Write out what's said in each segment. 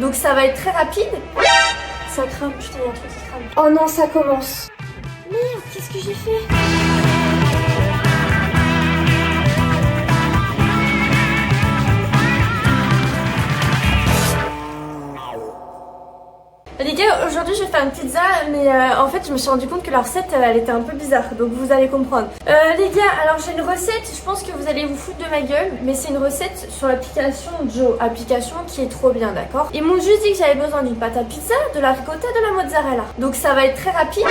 Donc ça va être très rapide. Ça crame, putain, il y a un truc qui crame. Oh non, ça commence. Merde, qu'est-ce que j'ai fait? Les gars, aujourd'hui je vais faire une pizza, mais en fait je me suis rendu compte que la recette elle était un peu bizarre, donc vous allez comprendre. Les gars, alors j'ai une recette, je pense que vous allez vous foutre de ma gueule, mais c'est une recette sur l'application Joe, application qui est trop bien, d'accord? Ils m'ont juste dit que j'avais besoin d'une pâte à pizza, de la ricotta, de la mozzarella. Donc ça va être très rapide.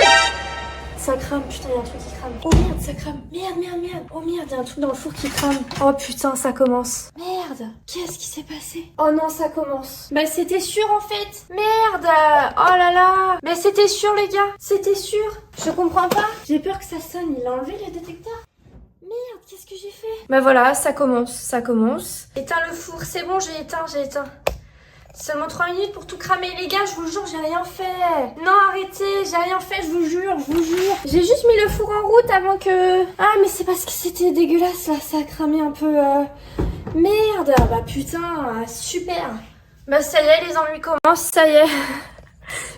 Ça crame, putain, il y a un truc qui crame. Oh merde, ça crame. Merde, merde, merde. Oh merde, il y a un truc dans le four qui crame. Oh putain, ça commence. Merde, qu'est-ce qui s'est passé? Oh non, ça commence. Bah c'était sûr en fait. Merde. Oh là là. Mais c'était sûr les gars. C'était sûr. Je comprends pas. J'ai peur que ça sonne. Il a enlevé le détecteur. Merde, qu'est-ce que j'ai fait? Bah voilà, ça commence, ça commence. Éteins le four. C'est bon, j'ai éteint, j'ai éteint. Seulement 3 minutes pour tout cramer. Les gars, je vous jure, j'ai rien fait. Non, arrêtez, j'ai rien fait, je vous jure, je vous jure. J'ai juste mis le four en route avant que... Ah, mais c'est parce que c'était dégueulasse, là, ça a cramé un peu... Merde, bah putain, super. Bah ça y est, les ennuis commencent, ça y est.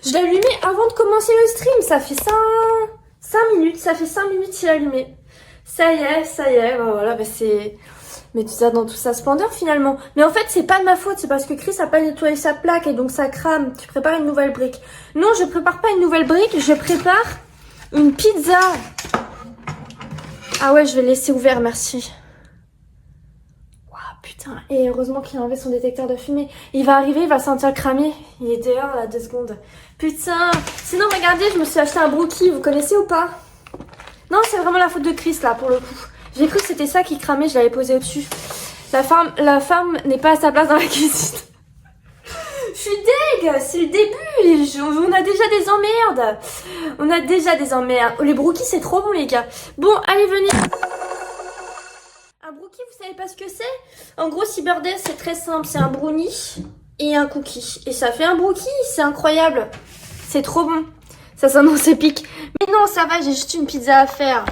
Je l'ai allumé avant de commencer le stream, ça fait 5 minutes, ça fait 5 minutes qu'il est allumé. Ça y est, bah voilà, bah c'est... Mais tout ça dans toute sa splendeur finalement. Mais en fait c'est pas de ma faute, c'est parce que Chris a pas nettoyé sa plaque et donc ça crame. Tu prépares une nouvelle brique. Non, je prépare pas une nouvelle brique, je prépare une pizza. Ah ouais, je vais le laisser ouvert, merci. Waouh, putain. Et heureusement qu'il a enlevé son détecteur de fumée. Il va arriver, il va sentir cramer. Il est dehors là, 2 secondes. Putain. Sinon regardez, je me suis acheté un brookie, vous connaissez ou pas? Non, c'est vraiment la faute de Chris là pour le coup. J'ai cru que c'était ça qui cramait, je l'avais posé au-dessus. La femme n'est pas à sa place dans la cuisine. Je suis deg, c'est le début. On a déjà des emmerdes. On a déjà des emmerdes. Oh, les brookies, c'est trop bon, les gars. Bon, allez, venez. Un brookie, vous savez pas ce que c'est? En gros, Cyberday, c'est très simple. C'est un brownie et un cookie. Et ça fait un brookie, c'est incroyable. C'est trop bon. Ça s'annonce épique. Mais non, ça va, j'ai juste une pizza à faire.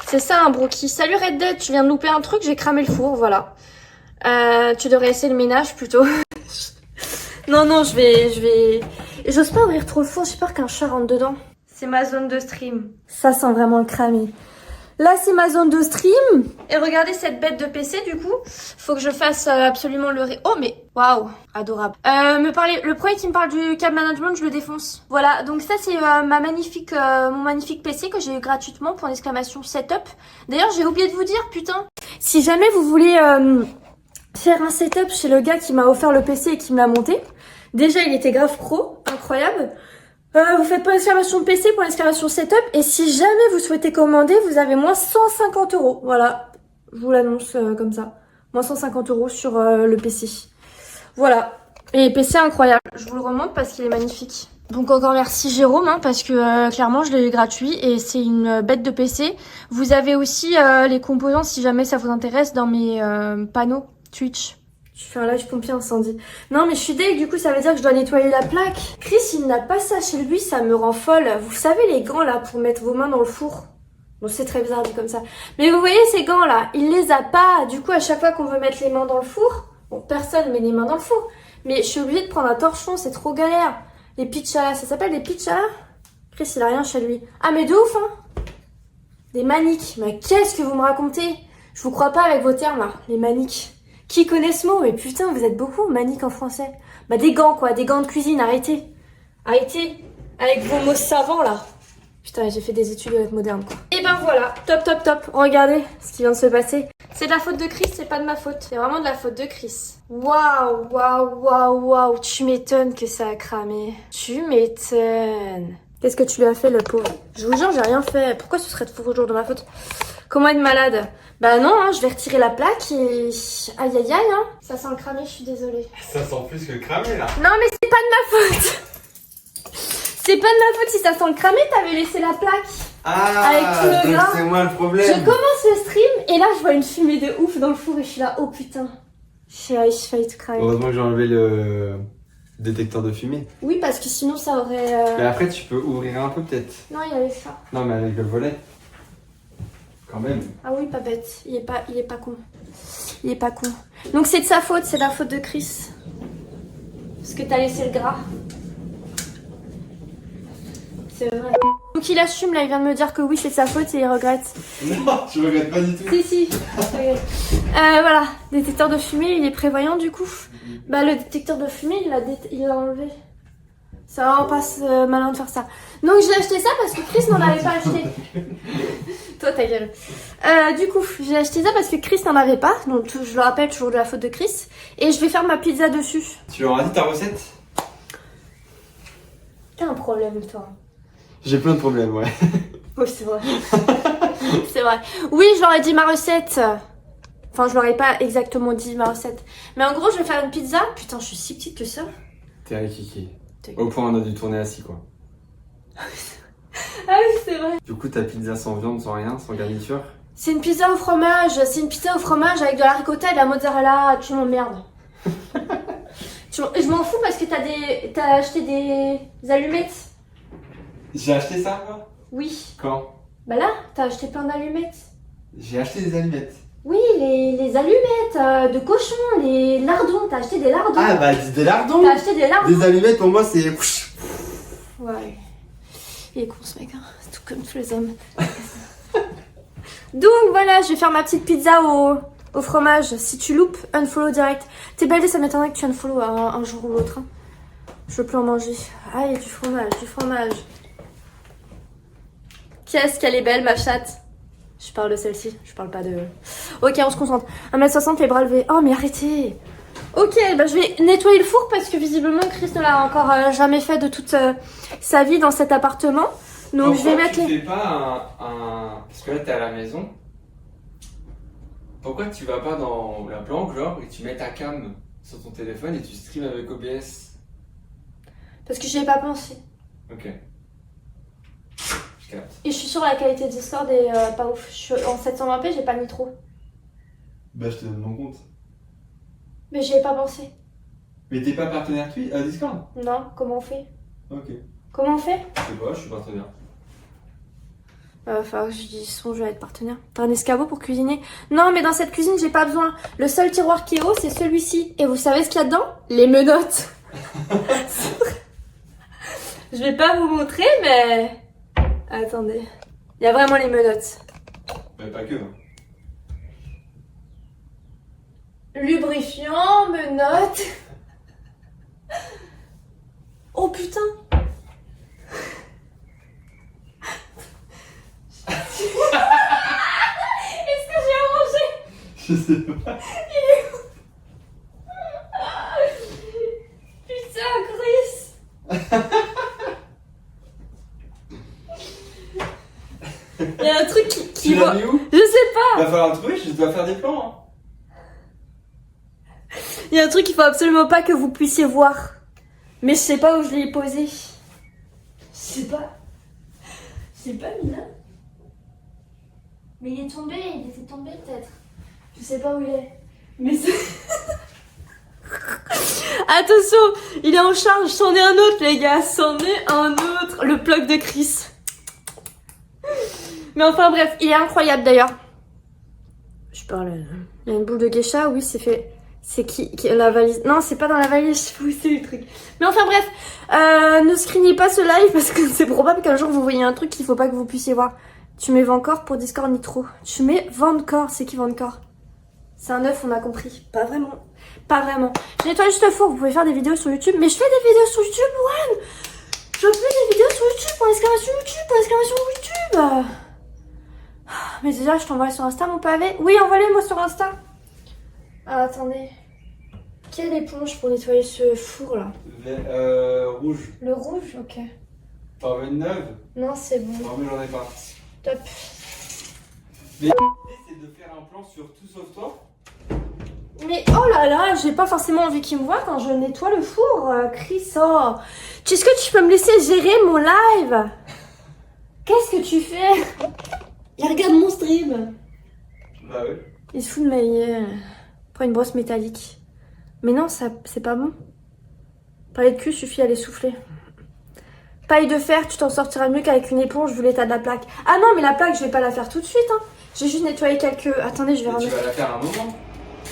C'est ça un brookie. Salut Red Dead, tu viens de louper un truc, j'ai cramé le four, voilà. Tu devrais essayer le ménage plutôt. Non, je vais... J'ose pas ouvrir trop le four, j'ai peur qu'un chat rentre dedans. C'est ma zone de stream. Ça sent vraiment le cramé. Là, c'est ma zone de stream. Et regardez cette bête de PC, du coup. Faut que je fasse absolument le... Oh, mais... Waouh, adorable. Le premier qui me parle du câble management, je le défonce. Voilà, donc ça, c'est mon magnifique PC que j'ai eu gratuitement pour l'exclamation setup. D'ailleurs, j'ai oublié de vous dire, putain. Si jamais vous voulez faire un setup chez le gars qui m'a offert le PC et qui me l'a monté, déjà, il était grave pro, incroyable. Vous faites pas l'exclamation PC pour l'exclamation setup. Et si jamais vous souhaitez commander, vous avez moins 150 €. Voilà, je vous l'annonce comme ça. Moins 150 € sur le PC. Voilà. Et PC incroyable. Je vous le remonte parce qu'il est magnifique. Donc encore merci Jérôme, hein, parce que clairement je l'ai eu gratuit et c'est une bête de PC. Vous avez aussi les composants si jamais ça vous intéresse dans mes panneaux Twitch. Je fais un live pompier incendie. Non mais je suis deg, du coup ça veut dire que je dois nettoyer la plaque. Chris il n'a pas ça chez lui, ça me rend folle. Vous savez les gants là pour mettre vos mains dans le four? Bon c'est très bizarre dit comme ça. Mais vous voyez ces gants là, il les a pas. Du coup à chaque fois qu'on veut mettre les mains dans le four, bon personne met les mains dans le four. Mais je suis obligée de prendre un torchon, c'est trop galère. Les pitchalas, ça s'appelle des pitchalas? Chris il a rien chez lui. Ah mais de ouf hein. Des maniques, mais qu'est-ce que vous me racontez? Je vous crois pas avec vos termes là, les maniques. Qui connaît ce mot? Mais putain, vous êtes beaucoup manique en français. Bah des gants quoi, des gants de cuisine, arrêtez. Arrêtez avec vos mots savants là. Putain, j'ai fait des études de lettres modernes quoi. Et ben voilà, top. Regardez ce qui vient de se passer. C'est de la faute de Chris, c'est pas de ma faute. C'est vraiment de la faute de Chris. Waouh. Tu m'étonnes que ça a cramé. Tu m'étonnes. Qu'est-ce que tu lui as fait le pauvre? Je vous jure, j'ai rien fait. Pourquoi ce serait toujours de ma faute? Comment être malade? Bah non, hein, je vais retirer la plaque et... Aïe, hein. Ça sent le cramé, je suis désolée. Ça sent plus que le cramé, là. Non, mais c'est pas de ma faute. C'est pas de ma faute si ça sent le cramé, t'avais laissé la plaque. Ah, avec tout le gras. c'est moi le problème. Je commence le stream et là, je vois une fumée de ouf dans le four et je suis là, oh putain. J'ai failli tout cramer. Heureusement que j'ai enlevé le détecteur de fumée. Oui, parce que sinon, ça aurait... Mais après, tu peux ouvrir un peu, peut-être. Non, il y avait ça. Non, mais avec le volet. Quand même. Ah oui, pas bête. Il est pas con. Donc c'est de sa faute, c'est la faute de Chris. Parce que t'as laissé le gras. C'est vrai. Donc il assume là, il vient de me dire que oui c'est sa faute et il regrette. Non, je regrette pas du tout. Si. Voilà, détecteur de fumée, il est prévoyant du coup. Bah le détecteur de fumée, il l'a enlevé. Ça va, on passe malin de faire ça. Donc j'ai acheté ça parce que Chris n'en avait pas acheté. Toi ta gueule. Du coup, j'ai acheté ça parce que Chris n'en avait pas. Donc je le rappelle, toujours de la faute de Chris. Et je vais faire ma pizza dessus. Tu leur as dit ta recette? T'as un problème toi. J'ai plein de problèmes, ouais. Oui, c'est vrai. C'est vrai. Oui, je leur ai dit ma recette. Enfin, je leur ai pas exactement dit ma recette. Mais en gros, je vais faire une pizza. Putain, je suis si petite que ça. T'es avec Kiki. Au point, on a dû tourner assis, quoi. Ah oui, c'est vrai. Du coup, ta pizza sans viande, sans rien, sans garniture? C'est une pizza au fromage. C'est une pizza au fromage avec de la ricotta et de la mozzarella. Tu m'emmerdes. Je m'en fous parce que t'as acheté des allumettes. J'ai acheté ça, moi? Oui. Quand? Bah là, t'as acheté plein d'allumettes. J'ai acheté des allumettes. Oui, les allumettes de cochon, les lardons. T'as acheté des lardons. Ah bah, des lardons! T'as acheté des lardons. Des allumettes, pour moi, c'est... Ouais. Il est con ce mec, hein. C'est tout comme tous les hommes. Donc voilà, je vais faire ma petite pizza au fromage. Si tu loupes, unfollow direct. T'es belle, ça m'étonnerait que tu unfollow un jour ou l'autre. Hein. Je veux plus en manger. Ah, il y a du fromage, du fromage. Qu'est-ce qu'elle est belle, ma chatte. Je parle de celle-ci, je parle pas de... Ok, on se concentre. 1m60, les bras levés. Oh, mais arrêtez. Ok, bah je vais nettoyer le four parce que visiblement Chris ne l'a encore jamais fait de toute sa vie dans cet appartement. Donc je vais mettre les... fais pas Parce que là t'es à la maison. Pourquoi tu vas pas dans la planque genre et tu mets ta cam sur ton téléphone et tu streams avec OBS? Parce que j'y ai pas pensé. Ok. Je capte. Et je suis sûre la qualité de Discord est pas ouf. En 720p, j'ai pas mis trop. Bah je te donne mon compte. Mais j'y ai pas pensé. Mais t'es pas partenaire Discord? Non, comment on fait? Ok. Comment on fait? Je sais pas, je suis partenaire. Enfin, je dis son, je vais être partenaire. T'as un escabeau pour cuisiner? Non, mais dans cette cuisine, j'ai pas besoin. Le seul tiroir qui est haut, c'est celui-ci. Et vous savez ce qu'il y a dedans? Les menottes. Je vais pas vous montrer, mais... Attendez. Il y a vraiment les menottes. Mais pas que. Lubrifiant, menottes. Oh putain. Est-ce que j'ai mangé? Je sais pas. Il est où? Putain, Chris. Il y a un truc qui Tu l'as mis où? Je sais pas. Va falloir le trouver, je dois faire des plans. Hein. Il y a un truc qu'il faut absolument pas que vous puissiez voir. Mais je sais pas où je l'ai posé. Je sais pas. Je sais pas mis là. Mais il est tombé, il était tombé peut-être. Je sais pas où il est. Mais c'est... Attention, il est en charge, c'en est un autre les gars, c'en est un autre. Le plug de Chris. Mais enfin bref, il est incroyable d'ailleurs. Je parle... Il y a une boule de geisha, oui c'est fait... C'est qui la valise? Non, c'est pas dans la valise, je sais pas où c'est le truc. Mais enfin bref, ne screenez pas ce live parce que c'est probable qu'un jour vous voyez un truc qu'il faut pas que vous puissiez voir. Tu mets Vancor pour Discord Nitro. Tu mets Vancor, c'est qui Vancor? C'est un œuf, on a compris. Pas vraiment. Pas vraiment. Je nettoie juste le four, vous pouvez faire des vidéos sur YouTube. Mais je fais des vidéos sur YouTube, Loane. Je fais des vidéos sur YouTube, pour l'exclamation YouTube. Mais déjà, je t'envoie sur Insta mon pavé. Oui, envoie-les-moi sur Insta. Ah, attendez. Quelle éponge pour nettoyer ce four là? Rouge. Le rouge, ok. T'en veux une neuve? Non, c'est bon. Non, mais j'en ai pas. Top. Mais l'idée c'est de faire un plan sur tout sauf toi. Mais oh là là, j'ai pas forcément envie qu'il me voit quand je nettoie le four, Chris. Oh. Est-ce que tu peux me laisser gérer mon live? Qu'est-ce que tu fais? Il regarde mon stream. Bah oui. Il se fout de ma gueule. Prends une brosse métallique. Mais non, ça, c'est pas bon. Parler de cul suffit à les souffler. Paille de fer, tu t'en sortiras mieux qu'avec une éponge vu l'état de la plaque. Ah non, mais la plaque, je vais pas la faire tout de suite. Hein. J'ai juste nettoyé quelques... Attendez, je vais Mais tu remettre... vas la faire un moment.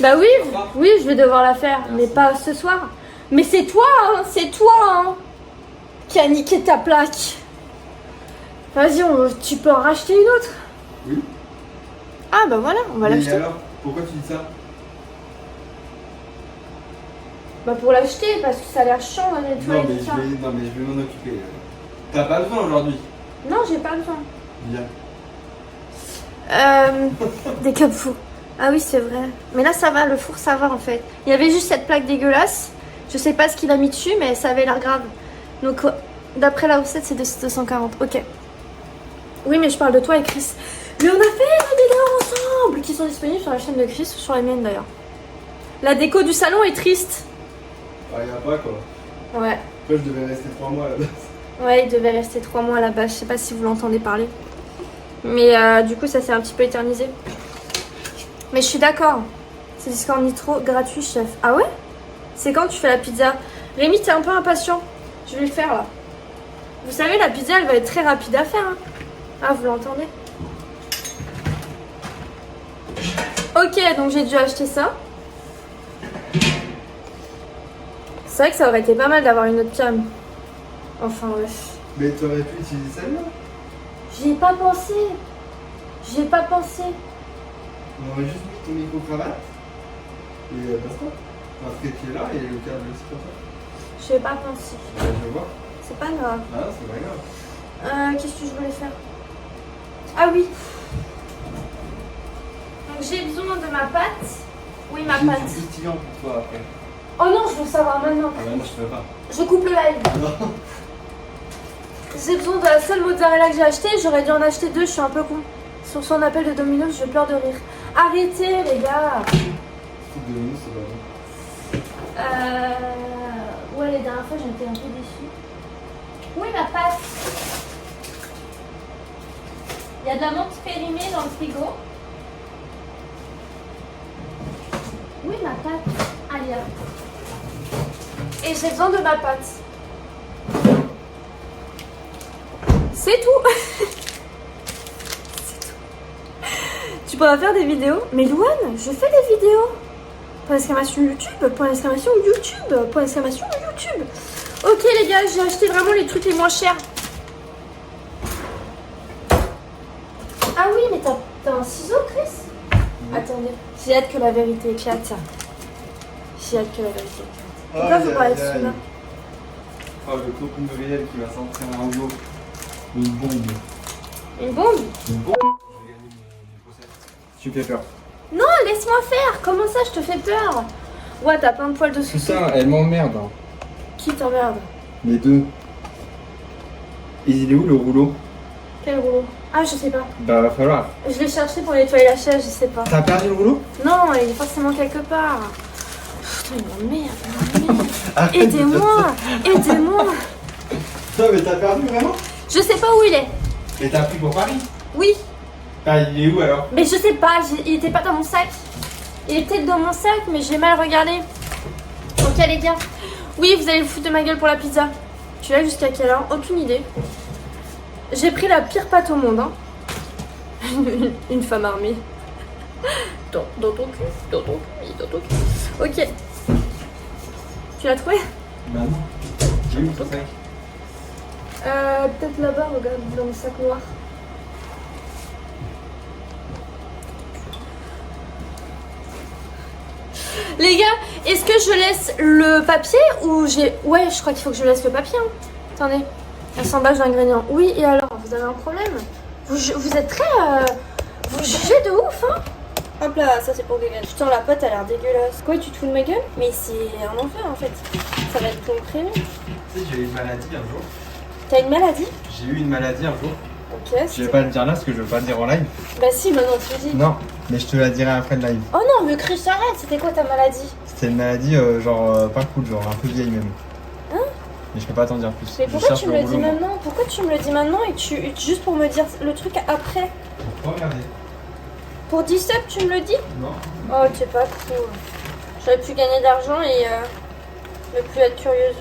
Bah oui, oui, je vais devoir la faire, mais pas ce soir. Mais c'est toi, hein, qui a niqué ta plaque. Vas-y, tu peux en racheter une autre. Oui. Ah bah voilà, on va Mais l'acheter. alors, pourquoi tu dis ça? Bah pour l'acheter, parce que ça a l'air chiant dans les Non toilettes. mais, je vais m'en occuper. T'as pas besoin aujourd'hui. Non, j'ai pas besoin. Viens. Des câbles fours. Ah oui, c'est vrai. Mais là, ça va, le four, ça va en fait. Il y avait juste cette plaque dégueulasse. Je sais pas ce qu'il a mis dessus, mais ça avait l'air grave. Donc, d'après la recette, c'est de 240. Ok. Oui, mais je parle de toi et Chris. Mais on a fait des vidéos ensemble qui sont disponibles sur la chaîne de Chris ou sur la mienne d'ailleurs. La déco du salon est triste. Ah, y'a pas quoi. Ouais. Après, je devais rester 3 mois à la base. Ouais, il devait rester 3 mois là-bas. Je sais pas si vous l'entendez parler. Mais du coup, ça s'est un petit peu éternisé. Mais je suis d'accord. C'est Discord Nitro gratuit, chef. Ah ouais? C'est quand tu fais la pizza? Rémi, t'es un peu impatient. Je vais le faire là. Vous savez, la pizza, elle va être très rapide à faire. Hein. Ah, vous l'entendez? Ok, donc j'ai dû acheter ça. C'est vrai que ça aurait été pas mal d'avoir une autre cam. Enfin, bref. Mais tu aurais pu utiliser celle-là. J'y ai pas pensé. J'y ai pas pensé. On aurait juste mis ton micro-cravate. Et basta. Un trépied là et le câble aussi comme ça. J'y ai pas pensé. Je vais voir. C'est pas grave. Ah, c'est pas grave. Qu'est-ce que je voulais faire? Ah oui. Donc j'ai besoin de ma pâte. Oui, ma J'ai pâte. du croustillant pour toi après. Oh non, je veux savoir maintenant. Ah bah non, je peux pas. Je coupe le live. Non. J'ai besoin de la seule mozzarella que j'ai achetée. J'aurais dû en acheter deux, je suis un peu con. Sur son appel de Domino's, je pleure de rire. Arrêtez les gars. Truc de nous, c'est pas bon. Ouais, les dernières fois, j'étais un peu déçue. Où est ma pâte? Il y a de la menthe périmée dans le frigo. Où est ma pâte? Ah, il y a. Et j'ai besoin de ma pâte. C'est tout. C'est tout. Tu pourras faire des vidéos. Mais Louane, je fais des vidéos. Point d'exclamation YouTube, point d'exclamation YouTube, point d'exclamation YouTube. Ok les gars, j'ai acheté vraiment les trucs les moins chers. Ah oui, mais t'as un ciseau, Chris? Attendez, j'ai hâte que la vérité éclate. J'ai hâte que la vérité éclate. Pourquoi vous parlez de celui-là? Oh, le copain de réel qui va sortir un jour. Une bombe. Une bombe? Une bombe. Je vais gagner mon procès. Tu me fais peur. Non, laisse-moi faire. Comment ça, je te fais peur? Ouais, t'as plein de poils de soucis. Putain, elle m'emmerde. Hein. Qui t'emmerde? Les deux. Et il est où le rouleau? Quel rouleau? Ah, je sais pas. Bah, va falloir. Je l'ai cherché pour nettoyer la chaise, je sais pas. T'as perdu le rouleau? Non, il est forcément quelque part. Putain, il m'emmerde. Arrête de Aidez-moi. Aidez-moi. Non, mais t'as perdu vraiment? Je sais pas où il est. Et t'as pris pour Paris? Oui, Ah, il est où alors? mais je sais pas, il était pas dans mon sac. Il était dans mon sac, mais j'ai mal regardé. Ok les gars. Oui, vous allez vous foutre de ma gueule pour la pizza. Tu l'as jusqu'à quelle heure? Aucune idée. J'ai pris la pire pâte au monde. Hein. Une femme armée. Dans ton cul, dans ton cul, dans ton cul. Ok. Tu l'as trouvé? Bah non. J'ai où ton sac? Peut-être là-bas, regarde, dans le sac noir. Les gars, est-ce que je laisse le papier ou j'ai... Ouais, je crois qu'il faut que je laisse le papier. Hein. Attendez, assemblage d'ingrédients. Oui, et alors, vous avez un problème? Vous êtes très... Vous jugez de ouf, hein? Hop là, ça c'est pour Gueule. Putain, la pâte a l'air dégueulasse. Quoi, tu te fous de ma gueule? Mais c'est un enfer en fait. Ça va être comprimé. Tu sais, j'ai eu une maladie un jour. T'as une maladie? J'ai eu une maladie un jour. Ok. Je vais pas le dire là parce que je veux pas le dire en live. Bah si, maintenant tu le dis. Non, mais je te la dirai après le live. Oh non, mais Chris, arrête, c'était quoi ta maladie? C'était une maladie genre pas cool, genre un peu vieille même. Hein? Mais je peux pas t'en dire plus. Mais Je pourquoi cherche tu me le dis rouleau, moi. maintenant? Pourquoi tu me le dis maintenant et juste pour me dire le truc après? Faut regarder. Pour 10 subs, tu me le dis? Non. Oh, t'es pas cool. J'aurais pu gagner de l'argent et ne plus être curieuse.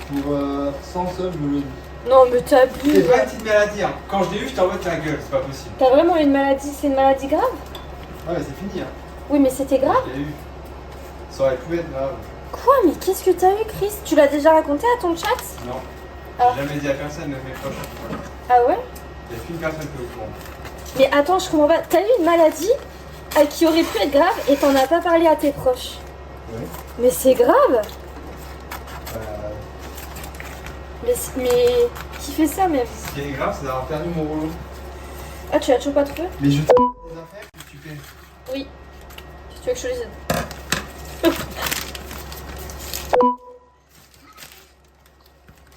Pour 100 subs, je me le dis. Non, mais C'est t'abuses. pas une petite maladie, hein. Quand je l'ai eu, je t'envoie ta gueule, c'est pas possible. T'as vraiment une maladie? C'est une maladie grave? Ah, mais c'est fini, hein. Oui, mais c'était grave? Je l'ai eu. Ça aurait pu être grave. Quoi? Mais qu'est-ce que t'as eu, Chris? Tu l'as déjà raconté à ton chat? Non. Ah. J'ai jamais dit à personne, même mes proches. Ah ouais? Il n'y a qu'une personne qui est au courant. Mais attends, je comprends pas. T'as eu une maladie qui aurait pu être grave et t'en as pas parlé à tes proches. Ouais. Mais c'est grave. Mais qui fait ça même? Ce qui est grave, c'est d'avoir perdu mon rouleau. Ah, tu l'as toujours pas trouvé? Mais je te des affaires que tu fais. Oui. Tu veux que je te les aide?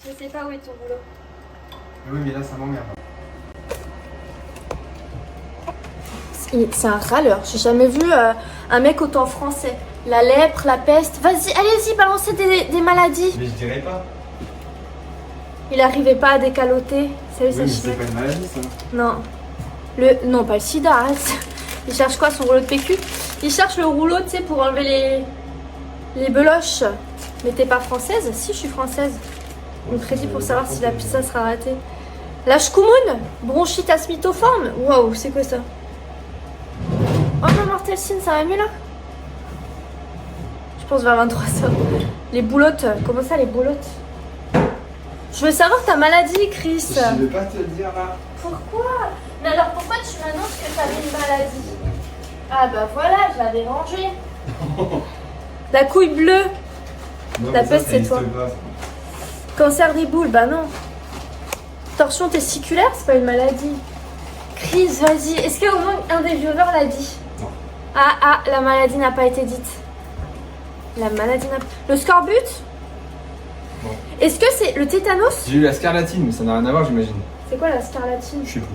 Je sais pas où est ton boulot. Oui, mais là, ça m'emmerde. C'est un râleur. J'ai jamais vu un mec autant français. La lèpre, la peste. Vas-y, allez-y, balancez des maladies. Mais je dirais pas. Il arrivait pas à décaloter. Salut, Oui, mais c'est c'est pas une maladie, ça. Non. Non, pas le sida, arrête. Il cherche quoi, son rouleau de PQ? Il cherche le rouleau, tu sais, pour enlever les beloches. Mais t'es pas française? Si, je suis française. On crédit pour savoir si la pizza sera ratée. La shkumoun, bronchite asmitoforme. Waouh, c'est quoi ça? Oh non, Mortel Sin, ça va mieux là? Je pense vers 23h. Les boulottes, comment ça les boulottes? Je veux savoir ta maladie, Chris. Je vais pas te le dire là. Pourquoi? Mais alors pourquoi tu m'annonces que t'avais une maladie? Ah bah voilà, je l'avais rangée. La couille bleue. Non, La mais peste, ça c'est existe toi. pas, ça. Cancer des boules, bah non. Torsion testiculaire, c'est pas une maladie. Chris, vas-y. Est-ce qu'au moins un des viewers l'a dit? Non. Ah, la maladie n'a pas été dite. La maladie n'a pas... Le scorbut? Non. Est-ce que c'est le tétanos? J'ai eu la scarlatine, mais ça n'a rien à voir, j'imagine. C'est quoi la scarlatine? Je sais plus.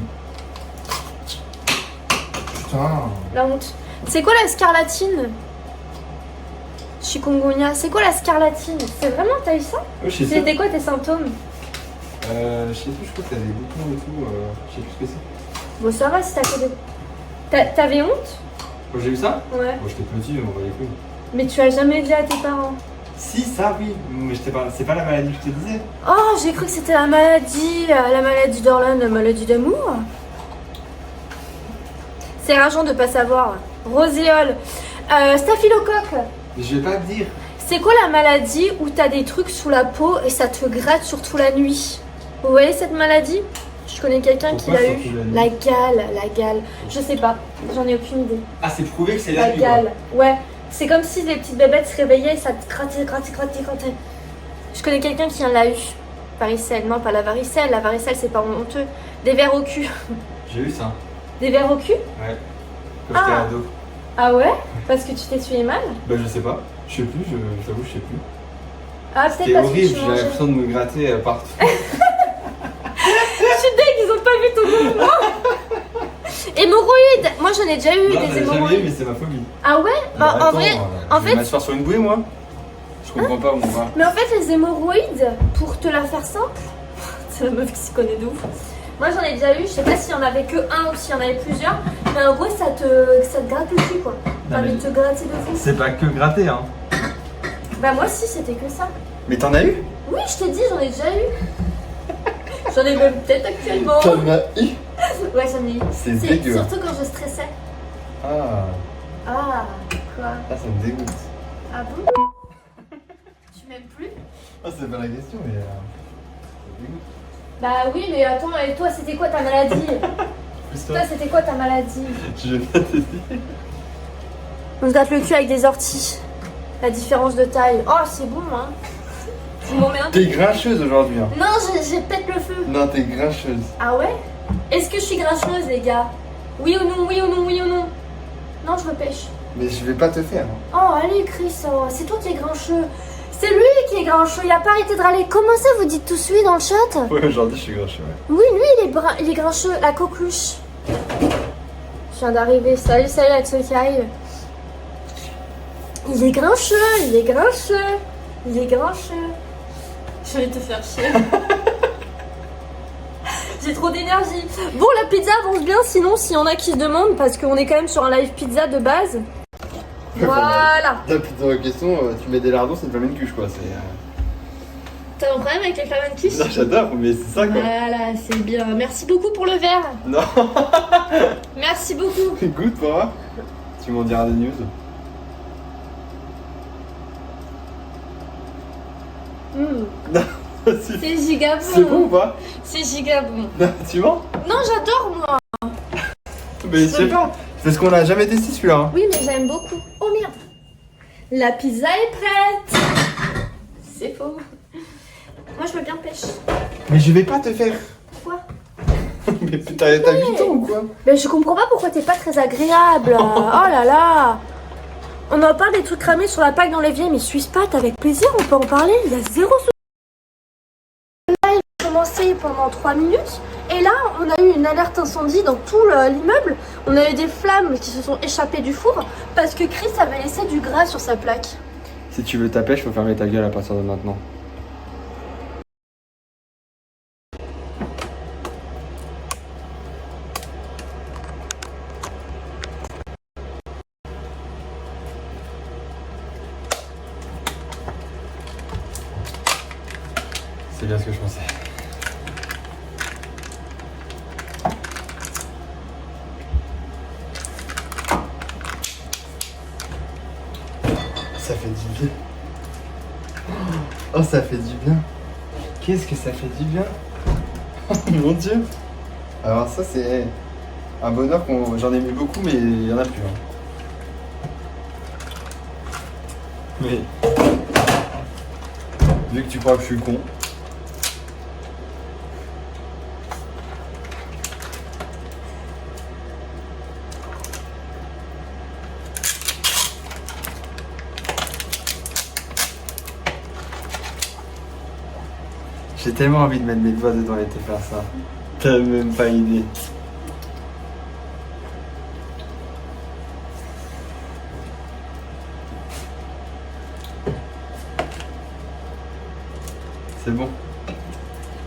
Putain. La honte. C'est quoi la scarlatine? Chikungunya. C'est quoi la scarlatine? C'est vraiment, t'as eu ça? Ouais, je sais ça. C'était quoi tes symptômes? Je sais plus, je crois que t'as des boutons et tout. Je sais plus ce que c'est. Bon, ça va si t'as que des... T'avais honte? Quand j'ai eu ça? Ouais. Bon, j'étais petit, on voyait plus. Mais tu as jamais dit à tes parents? Si, ça oui. Mais je t'ai pas... c'est pas la maladie que je te disais. Oh, j'ai cru que c'était la maladie d'Orlan, la maladie d'amour. C'est rageant de pas savoir. Roséole. Staphylocoque. Mais je vais pas te dire. C'est quoi la maladie où t'as des trucs sous la peau et ça te gratte surtout la nuit? Vous voyez cette maladie? Je connais quelqu'un qui Pourquoi l'a eu. surtout la nuit? La gale. Je sais pas, j'en ai aucune idée. Ah, c'est prouvé que c'est La la nuit. gale. Ouais, c'est comme si les petites bébêtes se réveillaient et ça te grattait. Je connais quelqu'un qui en l'a eu. Varicelle, non pas la varicelle. La varicelle c'est pas honteux. Des vers au cul. J'ai eu ça. Des vers au cul? Ouais. Quand Ah. j'étais ado. Ah ouais? Parce que tu t'es tué mal? Bah, je sais pas. Je sais plus, je t'avoue, je sais plus. Ah, peut-être C'était parce que horrible, tu j'avais mangeais. l'impression de me gratter partout. Je suis deg, ils ont pas vu ton mouvement. Hémorroïdes. Moi j'en ai déjà eu Non, des j'en ai jamais eu, hémorroïdes. mais c'est ma phobie. Ah ouais? Bah, en attends, vrai, je en vais fait, m'asseoir sur une bouée, moi. Je comprends pas où on va. mais en fait les hémorroïdes, pour te la faire simple, c'est la meuf qui s'y connaît de ouf. Moi j'en ai déjà eu, je sais pas s'il y en avait que un ou s'il y en avait plusieurs, mais en gros ça te gratte le cul quoi. T'as Non, envie mais- de te gratter de fou. C'est pas que gratter, hein. Bah moi si c'était que ça. Mais t'en as eu? Oui je t'ai dit j'en ai déjà eu. J'en ai même peut-être actuellement. T'en as eu? Ouais j'en ai eu. C'est dégueu. Surtout quand je stressais. Ah, Ah quoi? ça me dégoûte. Ah bon? Tu m'aimes plus? Ah, c'est pas la question, mais ça me dégoûte. Bah oui, mais attends, et toi, c'était quoi ta maladie? Plus Toi, c'était quoi ta maladie? je vais pas te dire. On se gratte le cul avec des orties. La différence de taille. Oh, c'est bon, hein. Tu m'emmerdes. T'es grincheuse aujourd'hui, hein. Non, j'ai pète le feu. Non, t'es grincheuse. Ah ouais? Est-ce que je suis grincheuse, les gars? Oui ou non, oui ou non, oui ou non? Non, je me pêche. Mais je vais pas te faire. Hein. Oh, allez, Chris, oh, c'est toi qui es grincheux. C'est lui qui est grincheux, il a pas arrêté de râler. Comment ça, vous dites tous oui dans le chat? Ouais, aujourd'hui, je suis grincheux, ouais. Oui, lui, il est grincheux, la coqueluche. Je viens d'arriver. Salut avec ceux qui arrivent. Il est grincheux. Je vais te faire chier. J'ai trop d'énergie. Bon, la pizza avance bien, sinon, s'il y en a qui se demandent, parce qu'on est quand même sur un live pizza de base. Voilà. La pizza en question, tu mets des lardons, c'est de la même cuche, quoi. C'est. T'as un problème avec les flammes de quiche? Non, j'adore, mais c'est ça, quoi. Voilà, c'est bien. Merci beaucoup pour le verre. Non. Merci beaucoup. Goûte, pour voir. Tu m'en diras des news. Non, c'est C'est giga bon. c'est bon ou pas? C'est giga bon. Non, tu mens? Non, j'adore moi. Mais je sais pas, parce qu'on l'a jamais testé celui-là. Hein. Oui, mais j'aime beaucoup. Oh merde. La pizza est prête. C'est faux. Moi, je veux bien pêche. Mais je vais pas te faire. Pourquoi? Mais t'as 8 ans ou quoi? Mais je comprends pas pourquoi t'es pas très agréable. Oh là là. On en parle des trucs cramés sur la plaque dans l'évier, mais Suisse Pat, avec plaisir, on peut en parler. Il y a zéro souci. Là, il a commencé pendant 3 minutes. Et là, on a eu une alerte incendie dans tout l'immeuble. On a eu des flammes qui se sont échappées du four parce que Chris avait laissé du gras sur sa plaque. Si tu veux ta pêche, faut fermer ta gueule à partir de maintenant. C'est bien ce que je pensais. Ça fait du bien. Oh, ça fait du bien. Qu'est-ce que ça fait du bien. Oh mon dieu. Alors ça c'est un bonheur j'en ai mis beaucoup mais il y en a plus. Hein. Mais vu que tu crois que je suis con. J'ai tellement envie de mettre mes doigts dedans et de te faire ça. T'as même pas idée. C'est bon.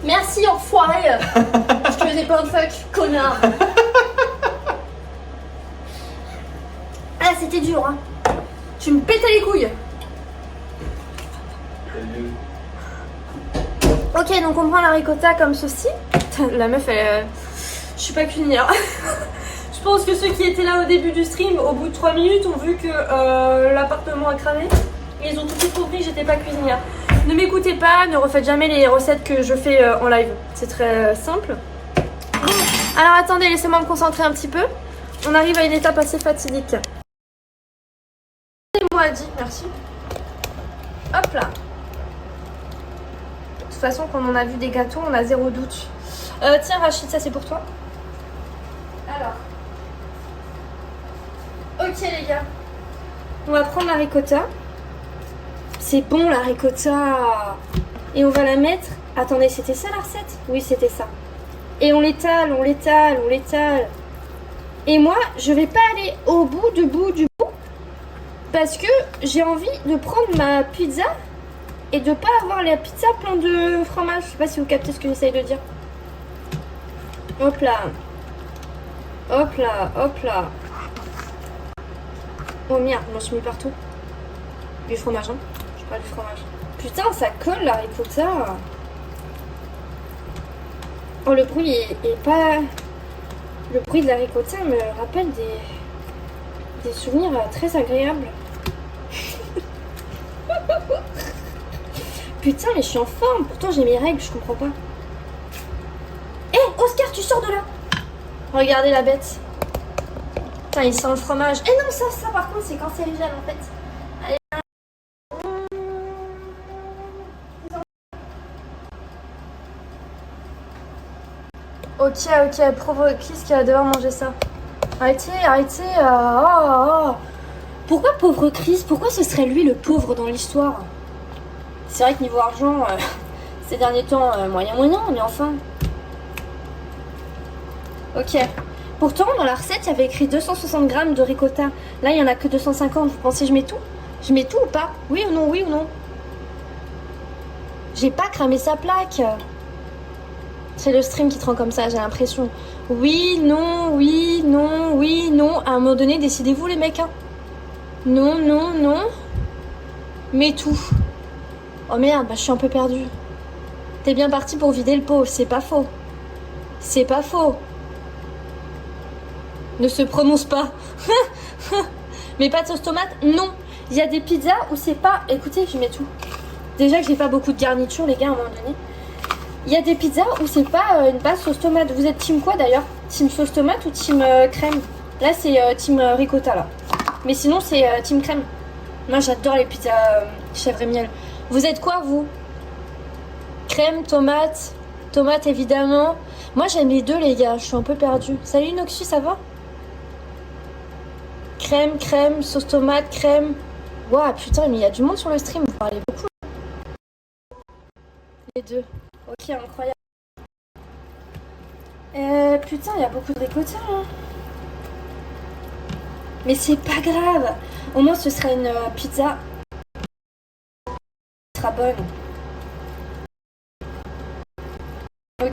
Merci, enfoiré. Je te faisais pas un fuck, connard. Ah, c'était dur, hein. Tu me pétais les couilles. Ok, donc on prend la ricotta comme ceci. La meuf, elle... Je suis pas cuisinière. Je pense que ceux qui étaient là au début du stream, au bout de 3 minutes, ont vu que l'appartement a cramé. Et ils ont tout de suite compris que j'étais pas cuisinière. Ne m'écoutez pas, ne refaites jamais les recettes que je fais en live. C'est très simple. Alors attendez, laissez-moi me concentrer un petit peu. On arrive à une étape assez fatidique. Moi dit, merci. Hop là. De toute façon, quand on a vu des gâteaux, on a zéro doute. Tiens Rachid, ça c'est pour toi. Alors. Ok les gars. On va prendre la ricotta. C'est bon la ricotta. Et on va la mettre... Attendez, c'était ça la recette? Oui, c'était ça. Et on l'étale, on l'étale, on l'étale. Et moi, je vais pas aller au bout du bout. Parce que j'ai envie de prendre ma pizza et de pas avoir la pizza plein de fromage. Je sais pas si vous captez ce que j'essaye de dire. Hop là. Hop là, hop là. Oh merde, je m'en suis mis partout. Du fromage, hein. Je parle du fromage. Putain, ça colle la ricotta. Oh, le bruit est pas... Le bruit de la ricotta me rappelle des souvenirs très agréables. Putain, mais je suis en forme. Pourtant, j'ai mes règles, je comprends pas. Hé, Oscar, tu sors de là. Regardez la bête. Putain, il sent le fromage. Eh non, ça par contre, c'est cancérigène en fait. Allez. Ok, provoquiste qui va devoir manger ça. Arrêtez. Pourquoi pauvre Chris? Pourquoi ce serait lui le pauvre dans l'histoire? C'est vrai que niveau argent, ces derniers temps, moyen, mais enfin. Ok. Pourtant, dans la recette, il y avait écrit 260 grammes de ricotta. Là, il n'y en a que 250. Vous pensez que je mets tout? Je mets tout ou pas? Oui ou non? J'ai pas cramé sa plaque. C'est le stream qui te rend comme ça, j'ai l'impression. Oui, non. À un moment donné, décidez-vous les mecs. Hein. Non. Mais tout. Oh merde, je suis un peu perdue. T'es bien parti pour vider le pot, c'est pas faux. Ne se prononce pas. Mais pas de sauce tomate? Non. Il y a des pizzas où c'est pas... Écoutez, je mets tout. Déjà que j'ai pas beaucoup de garniture, les gars, à un moment donné. Il y a des pizzas où c'est pas une base sauce tomate. Vous êtes team quoi d'ailleurs? Team sauce tomate ou team crème? Là, c'est team ricotta, là. Mais sinon, c'est team crème. Moi, j'adore les pizzas chèvre et miel. Vous êtes quoi, vous? Crème, tomate. Tomate, évidemment. Moi, j'aime les deux, les gars. Je suis un peu perdue. Salut, Noxus, ça va? Crème, crème, sauce tomate, crème. Waouh, putain, mais il y a du monde sur le stream. Vous parlez beaucoup. Les deux. Ok, incroyable. Putain, il y a beaucoup de ricotta, hein. Mais c'est pas grave. Au moins, ce sera une pizza qui sera bonne. Ok.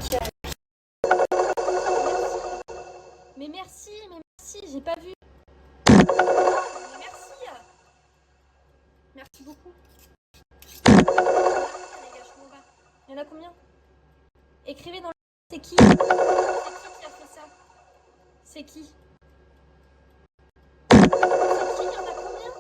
Nickel. Mais merci, j'ai pas vu. Mais merci. Merci beaucoup. Il y en a combien? Écrivez dans le... C'est qui? C'est qui a fait ça? C'est qui? C'est qui? Il y en a combien?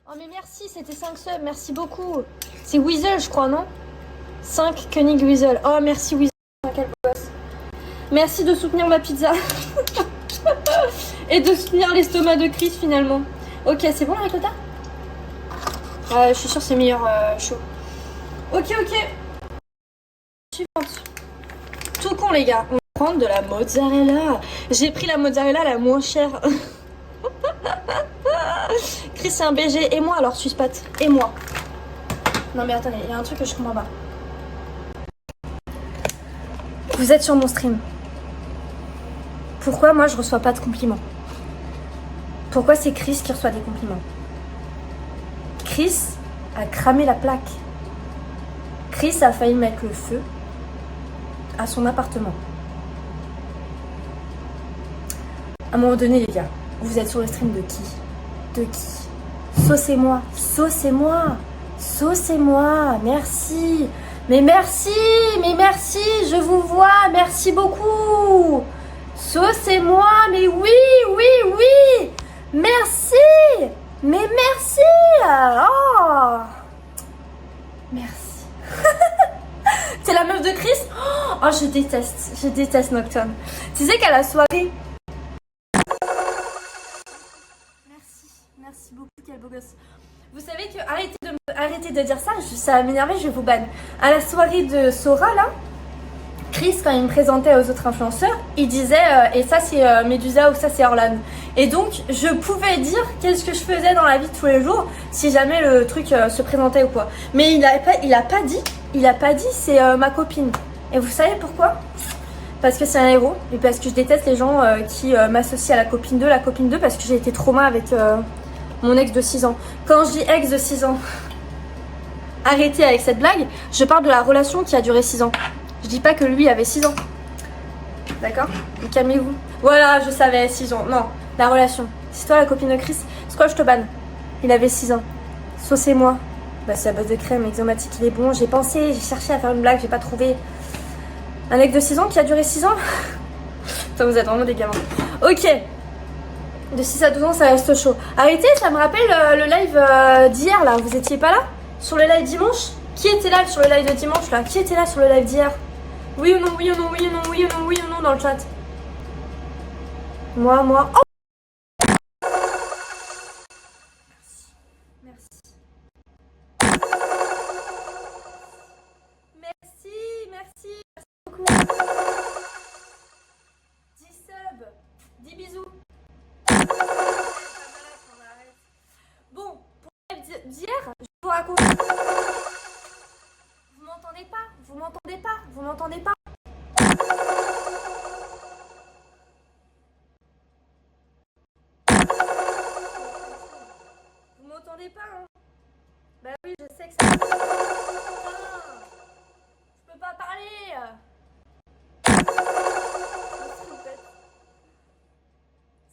Oh mais merci, c'était 5 subs, merci beaucoup. C'est Weasel je crois, non? 5 Koenig Weasel. Oh merci Weasel, quel beau gosse. Merci de soutenir ma pizza. Et de soutenir l'estomac de Chris finalement. Ok, c'est bon la ricotta? Je suis sûre que c'est meilleur chaud. Ok. Suivante. Tout con les gars. On va prendre de la mozzarella. J'ai pris la mozzarella la moins chère. Chris c'est un BG. Et moi alors Suisse Pat. Et moi. Non mais attendez, il y a un truc que je comprends pas. Vous êtes sur mon stream. Pourquoi moi je reçois pas de compliments? Pourquoi c'est Chris qui reçoit des compliments? Chris a cramé la plaque. Chris a failli mettre le feu à son appartement. À un moment donné, les gars, vous êtes sur le stream de qui? De qui? Saucez-moi, merci. Mais merci, je vous vois, merci beaucoup. Saucez-moi, mais oui, merci. Mais merci. Oh, merci. C'est la meuf de Chris? Oh, je déteste Nocturne. Tu sais qu'à la soirée... Merci beaucoup, quel beau gosse. Vous savez que, arrêtez de dire ça, ça va m'énerver, je vais vous ban. À la soirée de Sora, là, Chris, quand il me présentait aux autres influenceurs, il disait, et ça c'est Medusa ou ça c'est Orlan. Et donc, je pouvais dire qu'est-ce que je faisais dans la vie de tous les jours, si jamais le truc se présentait ou quoi. Mais il a pas dit, c'est ma copine. Et vous savez pourquoi? Parce que c'est un héros, et parce que je déteste les gens qui m'associent à la copine 2, parce que j'ai été trauma avec mon ex de 6 ans. Quand je dis ex de 6 ans, arrêtez avec cette blague, je parle de la relation qui a duré 6 ans. Je dis pas que lui avait 6 ans. D'accord? Calmez-vous. Voilà, je savais, 6 ans. Non, la relation. C'est toi la copine de Chris. C'est quoi, je te banne? Il avait 6 ans. Saucez-moi. Bah, c'est à base de crème exomatique, il est bon. J'ai pensé, j'ai cherché à faire une blague, j'ai pas trouvé. Un mec de 6 ans qui a duré 6 ans? Putain, vous êtes vraiment des gamins. Ok. De 6 à 12 ans, ça reste chaud. Arrêtez, ça me rappelle le live d'hier, là. Vous étiez pas là? Sur le live dimanche? Qui était là sur le live de dimanche, là? Qui était là sur le live d'hier? Oui ou non, dans le chat. Moi. Oh! Merci beaucoup. 10 subs. 10 bisous. Bon, pour le live d'hier, je vous raconte. Vous m'entendez pas? Vous m'entendez pas? Vous m'entendez pas? Vous m'entendez pas, hein? Bah oui, je sais que ça... Putain, je peux pas parler.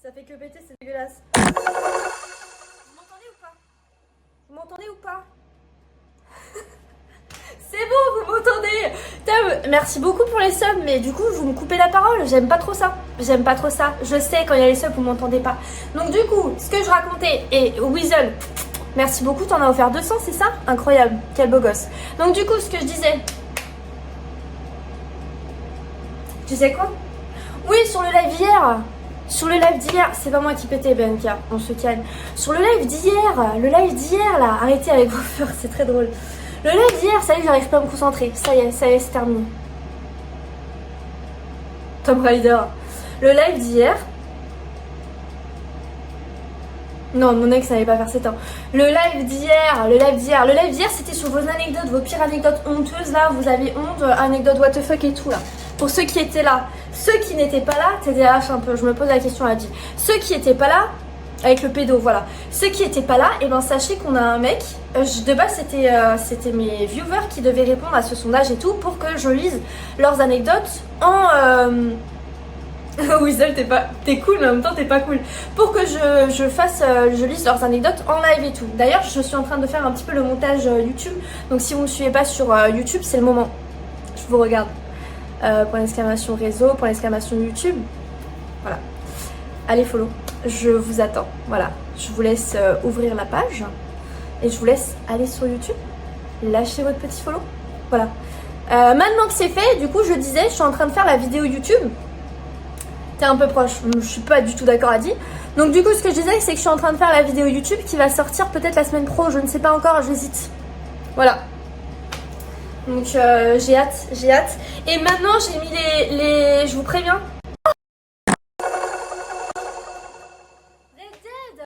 Ça fait que péter, c'est dégueulasse. Vous m'entendez ou pas? Vous m'entendez ou pas? C'est C'est bon, vous m'entendez? Putain, merci beaucoup pour les subs, mais du coup, vous me coupez la parole. J'aime pas trop ça. J'aime pas trop ça. Je sais, quand il y a les subs, vous m'entendez pas. Donc, du coup, ce que je racontais, et Weasel, merci beaucoup, t'en as offert 200, c'est ça? Incroyable, quel beau gosse. Donc, du coup, ce que je disais. Tu sais quoi? Oui, sur le live hier. Sur le live d'hier, c'est pas moi qui pétais BNK, on se calme. Sur le live d'hier là, arrêtez avec vos fleurs, c'est très drôle. Le live d'hier, ça y est, j'arrive pas à me concentrer. Ça y est, c'est terminé. Tomb Raider. Le live d'hier. Non, mon ex n'allait pas faire 7 ans. Le live d'hier, c'était sur vos anecdotes, vos pires anecdotes honteuses là. Vous avez honte, anecdote what the fuck et tout là. Pour ceux qui étaient là, ceux qui n'étaient pas là, TDAH un peu, je me pose la question à Adi. Ceux qui étaient pas là, avec le pédo, voilà. Ceux qui étaient pas là, et ben sachez qu'on a un mec. De base, c'était mes viewers qui devaient répondre à ce sondage et tout pour que je lise leurs anecdotes en. Weasel, t'es cool, mais en même temps t'es pas cool. Pour que je lise leurs anecdotes en live et tout. D'ailleurs, je suis en train de faire un petit peu le montage YouTube. Donc si vous me suivez pas sur YouTube, c'est le moment. Je vous regarde. Point d'exclamation réseau, point d'exclamation YouTube. Voilà. Allez follow. Je vous attends. Voilà. Je vous laisse ouvrir la page. Et je vous laisse aller sur YouTube. Lâchez votre petit follow. Voilà. Maintenant que c'est fait, du coup je disais, je suis en train de faire la vidéo YouTube. T'es un peu proche, je suis pas du tout d'accord à dire. Donc du coup ce que je disais, c'est que je suis en train de faire la vidéo YouTube qui va sortir peut-être la semaine pro, je ne sais pas encore, j'hésite. Voilà. Donc j'ai hâte. Et maintenant j'ai mis les... Je vous préviens. Red Dead.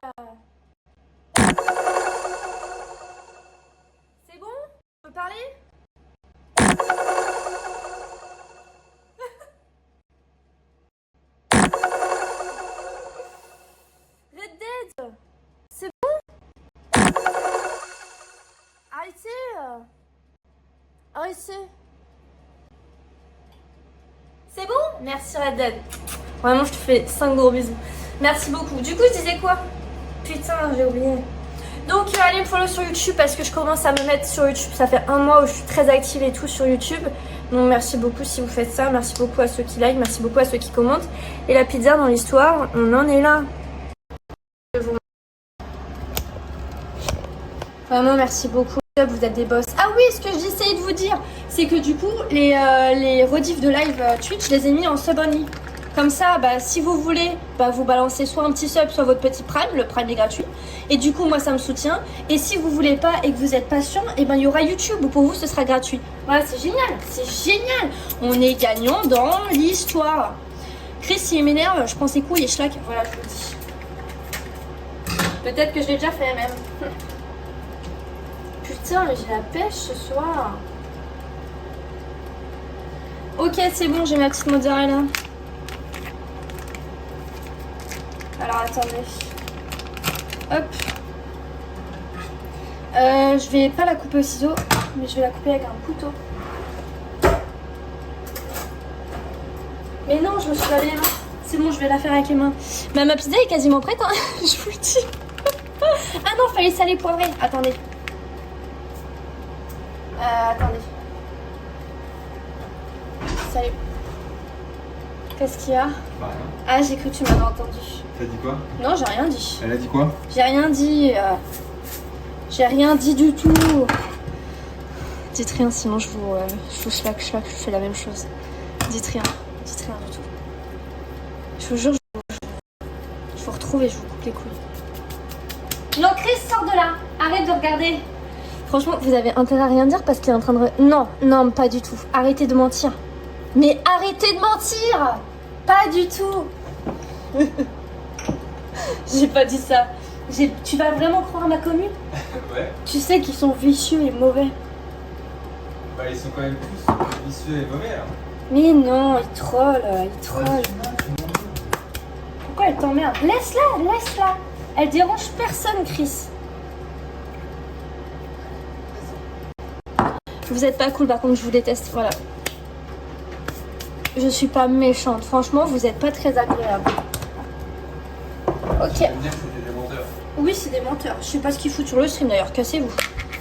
C'est bon? Je peux parler? Red Dead. C'est bon? Arrêtez. Arrêtez. C'est bon? Merci Red Dead. Vraiment, je te fais 5 gros bisous. Merci beaucoup. Du coup, je disais quoi? Putain, j'ai oublié. Donc, allez me follow sur YouTube parce que je commence à me mettre sur YouTube. Ça fait 1 mois où je suis très active et tout sur YouTube. Donc, merci beaucoup si vous faites ça. Merci beaucoup à ceux qui like. Merci beaucoup à ceux qui commentent. Et la pizza dans l'histoire, on en est là. Vraiment, merci beaucoup. Vous êtes des boss. Ah oui, ce que j'essayais de vous dire, c'est que du coup, les rediffs de live Twitch, je les ai mis en sub only. Comme ça, bah, si vous voulez, bah, vous balancez soit un petit sub, soit votre petit prime. Le prime est gratuit. Et du coup, moi, ça me soutient. Et si vous voulez pas et que vous êtes patient, et ben, il y aura YouTube. Pour vous, ce sera gratuit. Voilà, c'est génial. C'est génial. On est gagnant dans l'histoire. Chris, il m'énerve. Je prends ses couilles et schlac. Voilà, je vous le dis. Peut-être que je l'ai déjà fait, même. Putain, mais j'ai la pêche ce soir. Ok, c'est bon, j'ai ma petite mozzarella. Alors, attendez. Hop. Je vais pas la couper au ciseau, mais je vais la couper avec un couteau. Mais non, je me suis lavé les mains. C'est bon, je vais la faire avec les mains. Mais ma pizza est quasiment prête, hein. Je vous le dis. Ah non, fallait saler poivrer. Attendez. Attendez. Salut. Qu'est-ce qu'il y a? Bah, rien. Ah, j'ai cru que tu m'avais entendu. T'as dit quoi? Non, j'ai rien dit. Elle a dit quoi? J'ai rien dit. J'ai rien dit du tout. Dites rien, sinon je vous slack, je fais la même chose. Dites rien du tout. Je vous jure, je vous retrouve et je vous coupe les couilles. Non, Chris, sors de là. Arrête de regarder. Franchement, vous avez intérêt à rien dire parce qu'il est en train de... Non, pas du tout. Arrêtez de mentir. Mais arrêtez de mentir. Pas du tout. J'ai pas dit ça. Tu vas vraiment croire à ma commune? Ouais. Tu sais qu'ils sont vicieux et mauvais. Bah, ils sont quand même tous vicieux et mauvais, là. Mais non, ils trollent. Pourquoi elle t'emmerde? Laisse-la. Elle dérange personne, Chris. Vous êtes pas cool, par contre, je vous déteste. Voilà. Je suis pas méchante. Franchement, vous êtes pas très agréable. Ok. Je veux dire que c'était des menteurs. Oui, c'est des menteurs. Je sais pas ce qu'ils foutent sur le stream d'ailleurs. Cassez-vous.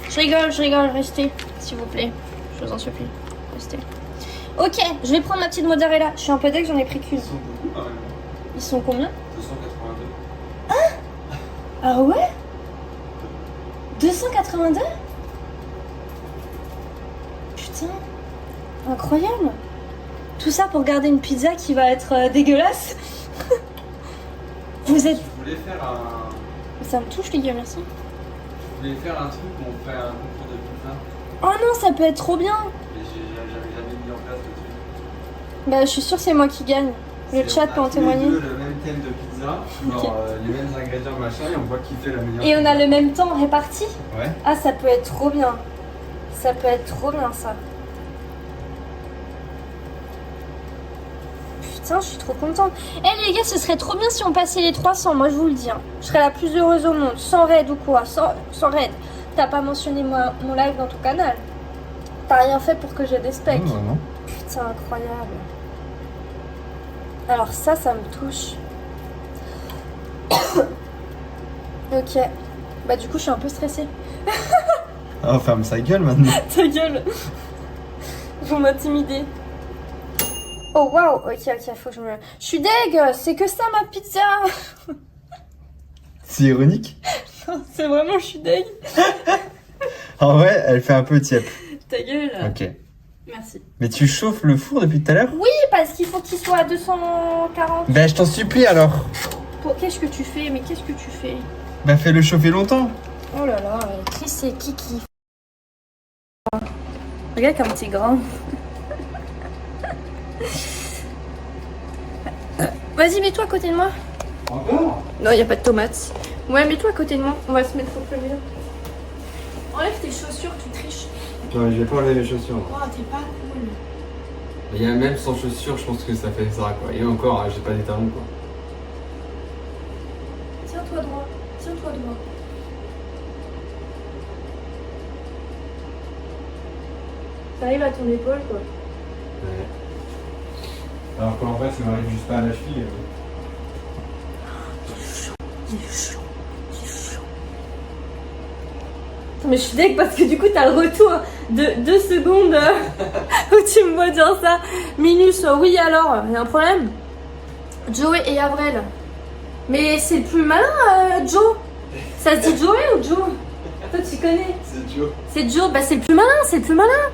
Je rigole. Restez, s'il vous plaît. Je vous en supplie. Restez. Ok, je vais prendre ma petite mozzarella. Je suis un peu deg, j'en ai pris qu'une. Ils sont beaucoup quand même. Ils sont combien? 282. Ah ouais? 282? Putain, incroyable. Tout ça pour garder une pizza qui va être dégueulasse. Vous êtes... Je voulais faire un... Ça me touche les gars, merci. Je voulais faire un truc où on fait un concours de pizza. Oh non, ça peut être trop bien. Mais j'avais jamais mis en place le truc. Bah je suis sûre que c'est moi qui gagne. Le chat peut en témoigner. On a tous les deux le même thème de pizza, genre les mêmes ingrédients machin, et on voit qui fait la meilleure. Et on a le même temps réparti. Ouais. Ah ça peut être trop bien. Ça peut être trop bien ça. Putain, je suis trop contente. Eh les gars, ce serait trop bien si on passait les 300, moi je vous le dis. Hein. Je serais la plus heureuse au monde, sans raid ou quoi, sans raid. T'as pas mentionné mon live dans ton canal. T'as rien fait pour que j'ai des specs. Non, non. Putain, incroyable. Alors ça me touche. Ok. Bah du coup, je suis un peu stressée. Oh, ferme sa gueule maintenant. Ta gueule. Vous m'intimidez. Oh waouh, ok, faut que je me... Je suis deg, c'est que ça ma pizza. C'est ironique. Non, c'est vraiment, je suis deg. En vrai, elle fait un peu tiep. Ta gueule. Ok. Merci. Mais tu chauffes le four depuis tout à l'heure? Oui, parce qu'il faut qu'il soit à 240. Ben, je t'en supplie alors. Qu'est-ce que tu fais? Mais qu'est-ce que tu fais? Bah, fais-le chauffer longtemps. Oh là là, Chris et Kiki. Regarde comme t'es grand. Vas-y, mets-toi à côté de moi. Encore? Non, il a pas de tomates. Ouais, mets-toi à côté de moi. On va se mettre au plein milieu. Enlève tes chaussures, tu triches. Non, je vais pas enlever les chaussures. Oh, t'es pas cool. Il y a même sans chaussures, je pense que ça fait ça quoi. Et encore, hein, j'ai pas des talons quoi. Tiens-toi droit. Tiens-toi droit. T'arrives à ton épaule, quoi. Ouais. Alors qu'en vrai, ça m'arrive juste pas à la cheville. Il est chaud. Il est chaud. Attends, mais je suis deg parce que du coup, t'as le retour de 2 secondes où tu me vois dire ça. Minus, oui, alors, y a un problème? Joey et Avril. Mais c'est le plus malin, Joe. Ça se dit Joey ou Joe? Toi, tu connais. C'est Joe. C'est Joe, bah c'est le plus malin, c'est le plus malin.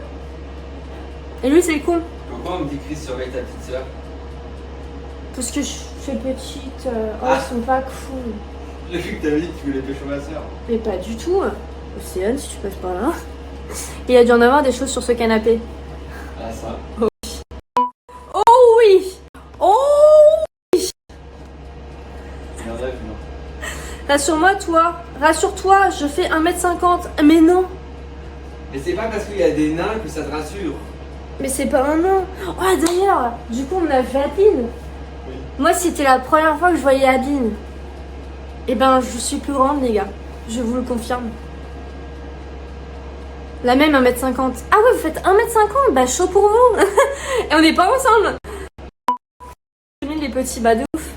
Et lui, c'est le con. Pourquoi on me dit Chris surveille ta petite sœur? Parce que je suis petite. Oh, ils sont pas cool. J'ai vu que t'avais dit que tu voulais pécho ma sœur. Mais pas du tout. Océane, si tu passes par là. Il a dû en avoir des choses sur ce canapé. Ah, ça. Oh oui. Oh. Il y en a vu, non? Rassure-moi, toi. Rassure-toi, je fais 1m50. Mais non. Mais c'est pas parce qu'il y a des nains que ça te rassure. Mais c'est pas un nain. Oh, d'ailleurs, du coup, on a vu Adeline. Oui. Moi, c'était la première fois que je voyais Adeline. Eh ben, je suis plus grande, les gars. Je vous le confirme. La même 1m50. Ah ouais, vous faites 1m50? Bah, chaud pour vous. Et on n'est pas ensemble. J'ai mis les petits bas de ouf.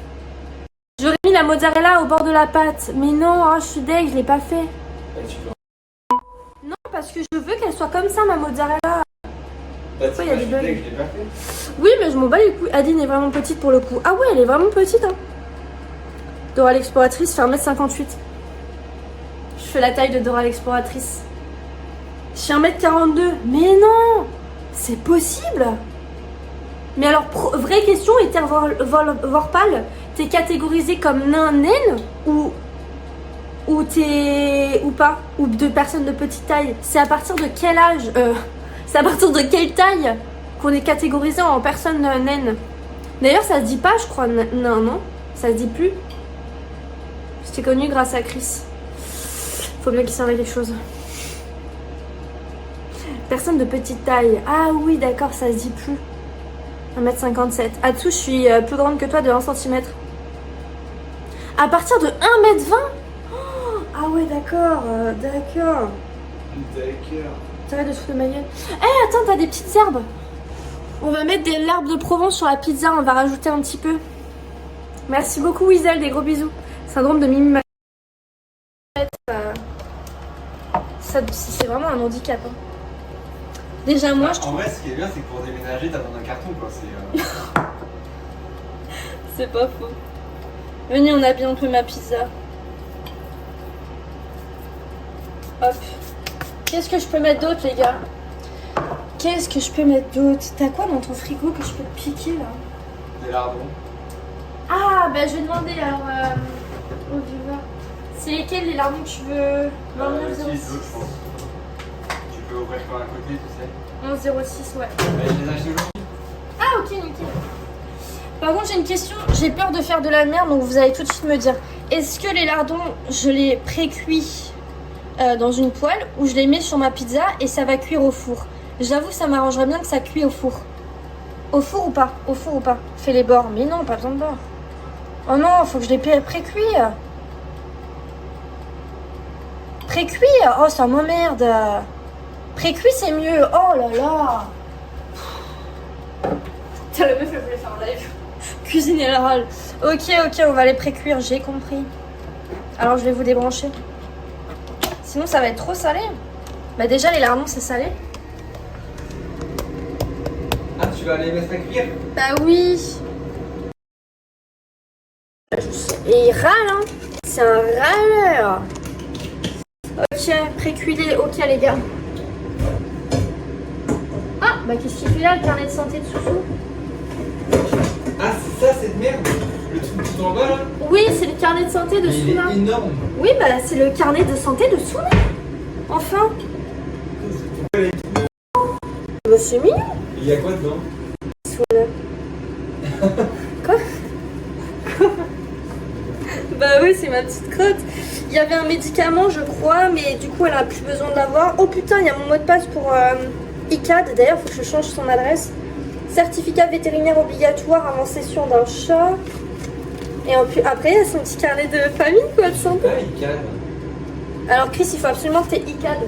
J'aurais mis la mozzarella au bord de la pâte. Mais non, oh, je suis deg, je l'ai pas fait. Bah, tu peux. Non, parce que je veux qu'elle soit comme ça, ma mozzarella. Bah, Pourquoi il y a des bugs? Je l'ai pas fait. Oui, mais je m'en bats les couilles. Adeline est vraiment petite pour le coup. Ah ouais, elle est vraiment petite, hein. Dora l'exploratrice fait 1m58. Je fais la taille de Dora l'exploratrice. Je suis 1m42. Mais non, c'est possible. Mais alors, vraie question, et Vorpal, t'es catégorisé comme nain, naine ou t'es ou pas, ou de personnes de petite taille? C'est à partir de quel âge c'est à partir de quelle taille qu'on est catégorisé en personne naine? D'ailleurs, ça se dit pas, je crois, nain, non? Ça se dit plus. J'étais connue grâce à Chris. Faut bien qu'il serve à quelque chose. Personne de petite taille. Ah oui, d'accord, ça se dit plus. 1m57. Atsu, je suis plus grande que toi de 1 cm. À partir de 1m20? Ah ouais, d'accord, d'accord. D'accord. T'arrêtes de te foutre de ma gueule. Eh, attends, t'as des petites herbes. On va mettre des l'herbe de Provence sur la pizza, on va rajouter un petit peu. Merci beaucoup, Wiesel, des gros bisous. Syndrome de Mimi. Ça, c'est vraiment un handicap. Hein. Déjà, moi, je En vrai, ce qui est bien, c'est que pour déménager, t'as besoin d'un carton, quoi. C'est pas faux. Venez, on habille un peu ma pizza. Hop. Qu'est-ce que je peux mettre d'autre, les gars? Qu'est-ce que je peux mettre d'autre? T'as quoi dans ton frigo que je peux te piquer, là? Des lardons. Ah, bah je vais demander alors au viewer. C'est lesquels les lardons que tu veux? 29,06. Si, je pense. Tu peux ouvrir par à côté, tu sais. 11,06, ouais. Je les achète aujourd'hui. Ah, ok, nickel. Par contre, j'ai une question. J'ai peur de faire de la merde, donc vous allez tout de suite me dire. Est-ce que les lardons, je les pré-cuis dans une poêle ou je les mets sur ma pizza et ça va cuire au four? J'avoue, ça m'arrangerait bien que ça cuit au four. Au four ou pas? Au four ou pas? Fais les bords. Mais non, pas besoin de bords. Oh non, faut que je les pré-cuis. Pré-cuit? Oh, ça m'emmerde. Pré-cuit, c'est mieux. Oh là là. Tiens, le meuf, elle voulait faire un live. Cuisine et la râle. Ok, on va les pré-cuire, j'ai compris. Alors, je vais vous débrancher. Sinon, ça va être trop salé. Bah déjà, les lardons, c'est salé. Ah, tu vas les mettre à cuire? Bah oui. Et il râle, hein. C'est un râleur. Ok, pré-cuilé. Ok, les gars. Ah, bah qu'est-ce qu'il fait là, le carnet de santé de Soussou? Ah, c'est ça, cette merde? Le truc tout en bas, là? Oui, c'est le carnet de santé de Mais il Souna. est énorme. Oui, bah c'est le carnet de santé de Souna. Enfin. Bah c'est mignon. Il y a quoi dedans? Souna. Quoi? Bah oui, c'est ma petite crotte. Il y avait un médicament, je crois, mais du coup, elle a plus besoin de l'avoir. Oh putain, il y a mon mot de passe pour ICAD. D'ailleurs, faut que je change son adresse. Certificat vétérinaire obligatoire avant cession d'un chat. Et après, il y a son petit carnet de famille, quoi, de santé. Ah, il cadre. Alors, Chris, il faut absolument que tu aies ICAD.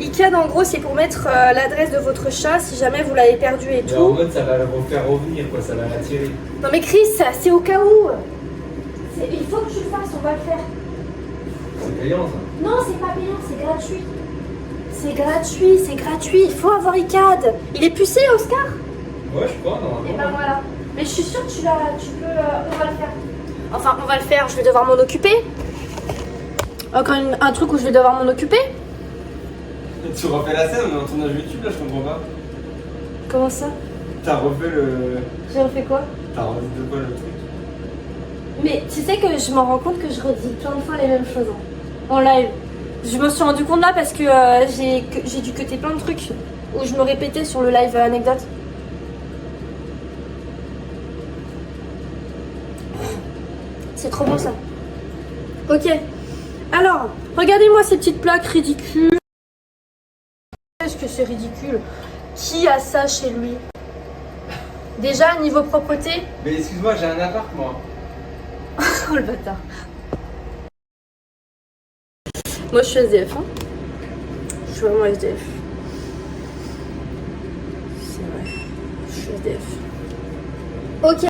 ICAD, en gros, c'est pour mettre l'adresse de votre chat si jamais vous l'avez perdu et Mais en tout. mode, ça va le refaire revenir, quoi, ça va l'attirer. Non, mais Chris, c'est au cas où. Il faut que tu le fasses, on va le faire. C'est payant, ça. Non, c'est pas payant, c'est gratuit. C'est gratuit. Il faut avoir ICAD. Il est pucé, Oscar? Ouais, je crois, normalement. Et ben voilà. Mais je suis sûre que tu peux. On va le faire. Enfin, on va le faire. Je vais devoir m'en occuper. Encore un truc où je vais devoir m'en occuper. Tu refais la scène, on est en tournage YouTube, là, je comprends pas. Comment ça? T'as refait le... J'ai refait quoi? T'as refait de quoi, le truc? Mais tu sais que je m'en rends compte que je redis plein de fois les mêmes choses en live. Je me suis rendu compte là parce que j'ai dû cuter plein de trucs où je me répétais sur le live anecdote. C'est trop bon ça. Ok. Alors, regardez-moi ces petites plaques ridicules. Est-ce que c'est ridicule? Qui a ça chez lui? Déjà, niveau propreté. Mais excuse-moi, j'ai un appart, moi. Oh le bâtard. Moi je suis SDF, hein. Je suis vraiment SDF. C'est vrai. Je suis SDF. Ok.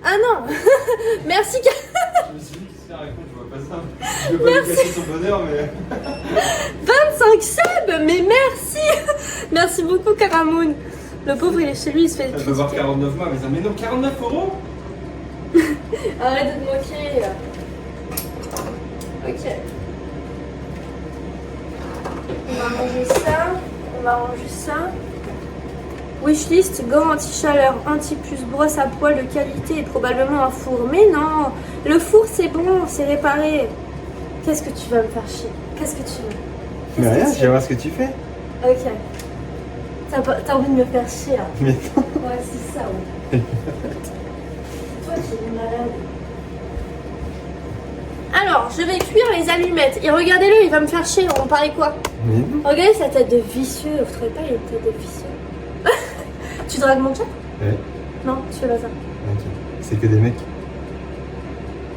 Ah non. Merci. Je me suis dit, qu'est-ce qu'il raconte, je vois pas ça. Je veux pas lui cacher son bonheur, mais... 25 subs. Mais merci. Merci beaucoup Karamoun. Le pauvre il est chez lui, il se fait Elle peut voir 49 mois, mais ça... Mais non, 49 €? Arrête de te moquer. Ok. On va ranger ça. On va ranger ça. Wishlist, gants anti-chaleur, anti-puce, brosse à poils de qualité et probablement un four. Mais non, le four c'est bon, c'est réparé. Qu'est-ce que tu vas me faire chier? Qu'est-ce que tu veux? Mais rien, je vais voir ce que tu fais. Ok. T'as envie de me faire chier là? Mais non. Ouais, c'est ça, ouais. Toi qui es malade. Alors, je vais cuire les allumettes. Et regardez-le, il va me faire chier. On parlait quoi? Mais non. Regardez sa tête de vicieux. Vous trouvez pas, il a une tête de vicieux? Tu dragues mon chat? Ouais. Non, tu fais pas ça. Ok. C'est que des mecs.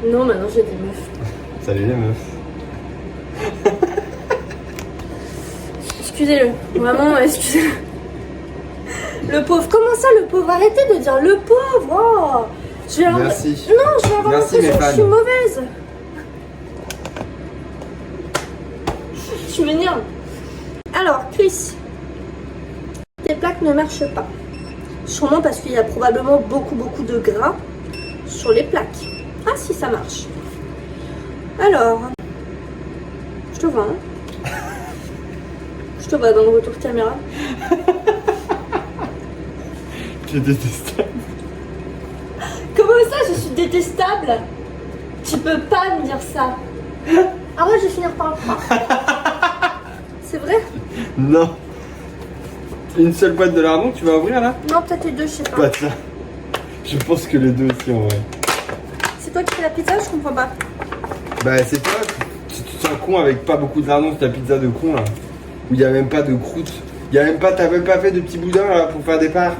Non, maintenant j'ai des meufs. Salut les meufs. Excusez-le. Vraiment, excusez-le. Le pauvre. Comment ça, le pauvre? Arrêtez de dire le pauvre. Oh. Je vais Merci. Non, je vais avoir Merci, l'impression que je mes suis fans. mauvaise. Je m'énerve. Alors, Chris, tes plaques ne marchent pas. Sûrement parce qu'il y a probablement beaucoup de gras sur les plaques. Ah si, ça marche. Alors, je te vois. Hein. Je te vois dans le retour caméra. Tu es détestable. Comment ça, je suis détestable? Tu peux pas me dire ça. Ah ouais, je vais finir par le croire. C'est vrai? Non. Une seule boîte de lardons que tu vas ouvrir là? Non, peut-être les deux, je sais pas. Pas ça. Je pense que les deux aussi en vrai. C'est toi qui fais la pizza, je comprends pas. Bah c'est toi, tu te sens con avec pas beaucoup de lardons sur ta pizza de con là. Où il y a même pas de croûte. Il y a même pas, t'as même pas fait de petits boudins là pour faire des parts.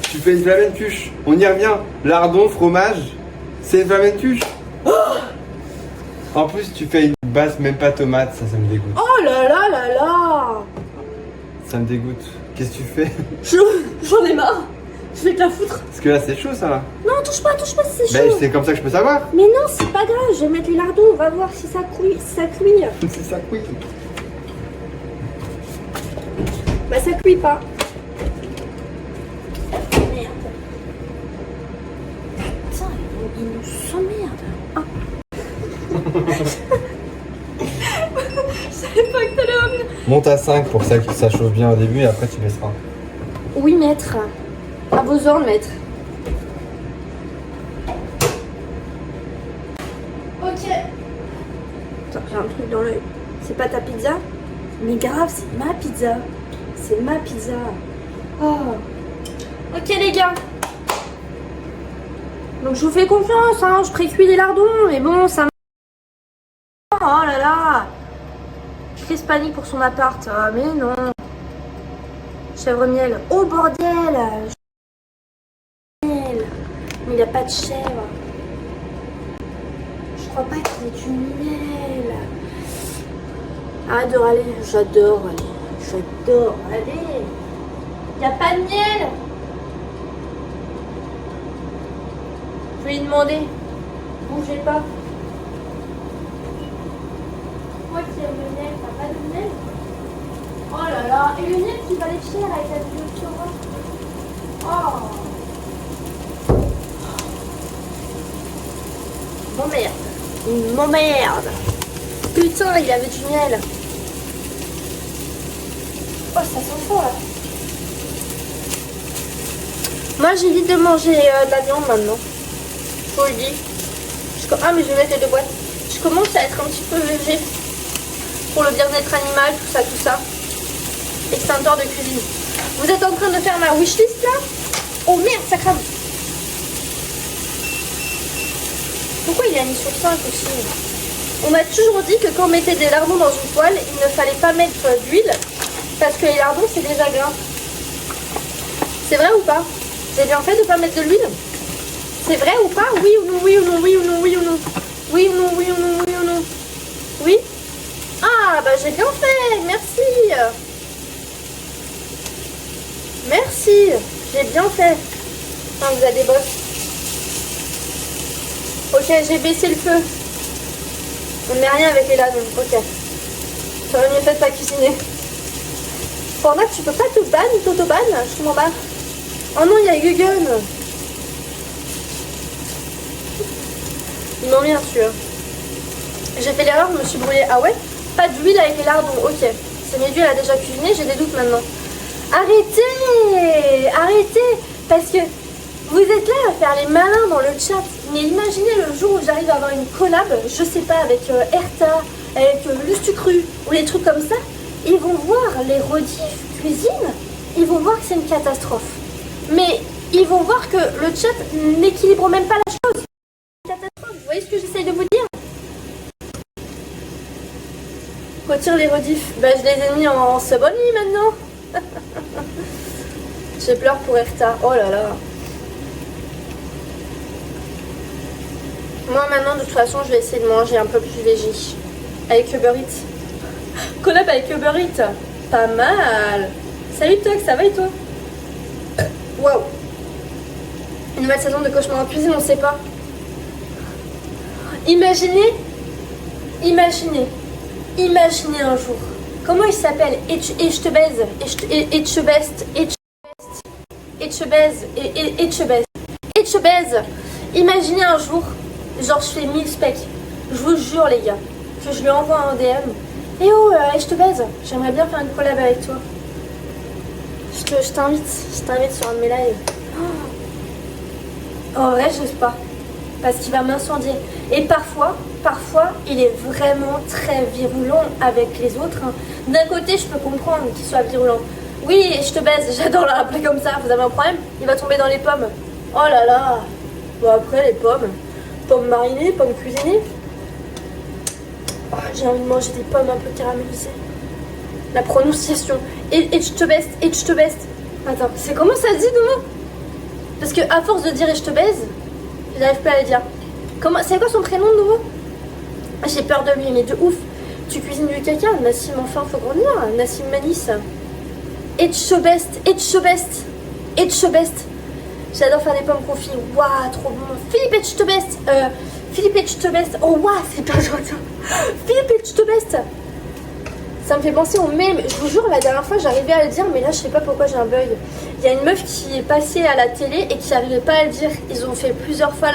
Tu fais une flamencuche. On y revient. Lardon, fromage, c'est une flamencuche. En plus tu fais une base même pas tomate, ça me dégoûte. Oh là là là là. Ça me dégoûte. Qu'est-ce que tu fais? J'en ai marre. Je vais te la foutre. Parce que là c'est chaud ça là. Non, touche pas, c'est Bah chaud. c'est comme ça que je peux savoir. Mais non, c'est pas grave, je vais mettre les lardons, on va voir si ça cuit. Si ça cuit. C'est ça, oui. Bah ça cuit pas. Merde. Putain, il nous s'emmerde. Ah. Je savais pas que t'allais revenir. Monte à 5 pour ça que ça chauffe bien au début et après tu laisseras. Oui, maître. À vos ordres, maître. Ok. Attends, j'ai un truc dans l'œil. C'est pas ta pizza? Mais grave, c'est ma pizza. C'est ma pizza. Oh. Ok, les gars. Donc, je vous fais confiance, hein. Je précuis les lardons, mais bon, ça m'. Oh là là. Chris panique pour son appart. Ah, mais non. Chèvre miel. Oh, bordel. Mais il n'y a pas de chèvre. Je crois pas qu'il y ait du miel. Arrête de râler. J'adore râler. J'adore râler. Il n'y a pas de miel. Je vais lui demander. Bougez pas. Toi qui aimes le miel, t'as pas de miel? Oh là là. Et le miel qui va les cher avec la vidéo sur moi. Oh. Mon merde. Mon merde. Putain, il avait du miel. Oh, ça sent fort là. Moi, j'évite de manger de la viande maintenant. Je vous le dis. Ah, mais je vais mettre les deux boîtes. Je commence à être un petit peu végé. Pour le bien-être animal, tout ça. Extincteur de cuisine. Vous êtes en train de faire ma wishlist là? Oh merde, ça crame. Pourquoi il a mis sur 5 aussi? On m'a toujours dit que quand on mettait des lardons dans une poêle, il ne fallait pas mettre d'huile parce que les lardons c'est déjà gras. C'est vrai ou pas? J'ai bien fait de ne pas mettre de l'huile? C'est vrai ou pas? Oui ou non? Oui ou non? Oui ou non? Oui ou non? Oui ou non? Oui ou non? Oui ou non? Oui? Ah bah j'ai bien fait, merci. Merci, j'ai bien fait. Enfin, vous avez des bosses. Ok, j'ai baissé le feu. On ne met rien avec les lardons, ok. Ça aurait mieux fait de pas cuisiner. Format, tu peux pas te ban, t'auto-ban? Je m'en bats. Oh non, il y a Yugen. Il m'en vient celui-là. J'ai fait l'erreur, je me suis brûlée. Ah ouais? Pas d'huile avec les lardons, ok. C'est mes d'huile a déjà cuisiné, j'ai des doutes maintenant. Arrêtez! Arrêtez! Parce que vous êtes là à faire les malins dans le chat. Mais imaginez le jour où j'arrive à avoir une collab, je sais pas, avec Erta, avec Lustucru, ou les trucs comme ça. Ils vont voir les rediffs cuisine, ils vont voir que c'est une catastrophe. Mais ils vont voir que le chat n'équilibre même pas la chose. Catastrophe, vous voyez ce que j'essaye de vous dire? Retire les rediffs. Bah je les ai mis en sub only maintenant. J'ai pleure pour Erta. Oh là là. Moi maintenant de toute façon je vais essayer de manger un peu plus végé. Avec Uber Eats. Collab avec Uber Eats. Pas mal. Salut Tox, ça va et toi? Waouh. Une nouvelle saison de Cauchemar en cuisine, on sait pas. Imaginez un jour. Comment il s'appelle? Et je te baise. Et je te baise. Et je te baise. Et je te baise. Imaginez un jour, genre je fais 1000 specs. Je vous jure les gars, que je lui envoie un DM. Et oh, et je te baise. J'aimerais bien faire une collab avec toi. Je t'invite sur un de mes lives. Oh ouais, j'ose pas. Parce qu'il va m'incendier. Et parfois, il est vraiment très virulent avec les autres. Hein. D'un côté, je peux comprendre qu'il soit virulent. Oui, je te baise, j'adore la rappeler comme ça. Vous avez un problème? Il va tomber dans les pommes. Oh là là. Bon, après, les pommes. Pommes marinées, pommes cuisinées. Oh, j'ai envie de manger des pommes un peu caramélisées. La prononciation. Et je te baise, et je te baise. Attends, c'est comment ça se dit, Domo? Parce que à force de dire et je te baise, j'arrive plus à le dire. Comment, c'est quoi son prénom, Domo? J'ai peur de lui, mais de ouf. Tu cuisines du caca, Nassim, enfin, faut grandir. Nassim Manis. Et je te baise, et je te baise, et je te baise. J'adore faire des pommes confites. Waouh, trop bon. Philippe et je te baise. Philippe et je te baise. Oh, waouh, c'est pas gentil. Philippe et je te baise. Ça me fait penser au mème. Je vous jure, la dernière fois, j'arrivais à le dire, mais là, je sais pas pourquoi j'ai un bug. Il y a une meuf qui est passée à la télé et qui n'arrivait pas à le dire. Ils ont fait plusieurs fois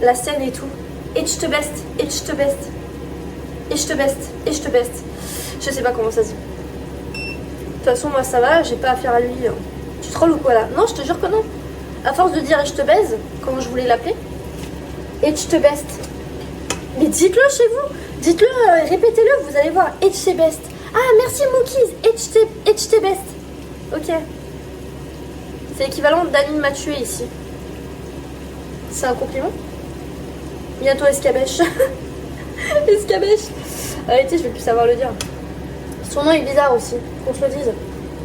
la scène et tout. Et je te baise. Et je te baise. Et je te baise. Et je te baise. Je sais pas comment ça se dit. De toute façon, moi, ça va. J'ai pas affaire à lui. Tu trolles ou quoi là? Non, je te jure que non. À force de dire et je te baise, comment je voulais l'appeler. Et je te baise. Mais dites-le chez vous. Dites-le, répétez-le, vous allez voir. Et je te baise. Ah, merci Mookies. Et je te baise. Ok. C'est l'équivalent d'Amine m'a tué ici. C'est un compliment? Bientôt escabèche. Escabèche. Arrêtez, je vais plus savoir le dire. Son nom est bizarre aussi, qu'on se le dise.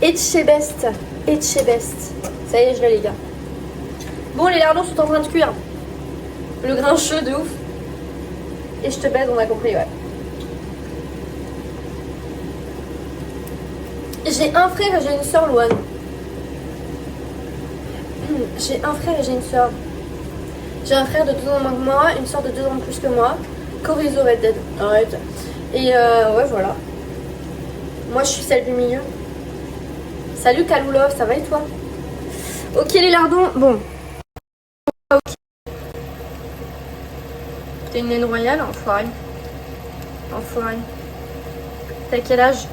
Etchebest. Etchebest. Ça y est, je l'ai les gars. Bon, les lardons sont en train de cuire. Le grincheux de ouf. Et je te baise, on a compris, ouais. J'ai un frère et j'ai une soeur, Louane. J'ai un frère et j'ai une soeur. J'ai un frère de 2 ans moins que moi, une soeur de 2 ans de plus que moi. Corizo Red Dead. Arrête. Et ouais, voilà. Moi, je suis celle du milieu. Salut Kaloulov, ça va et toi? Ok les lardons, bon. Ok. T'es une naine royale, enfoiré. Enfoiré. T'as quel âge?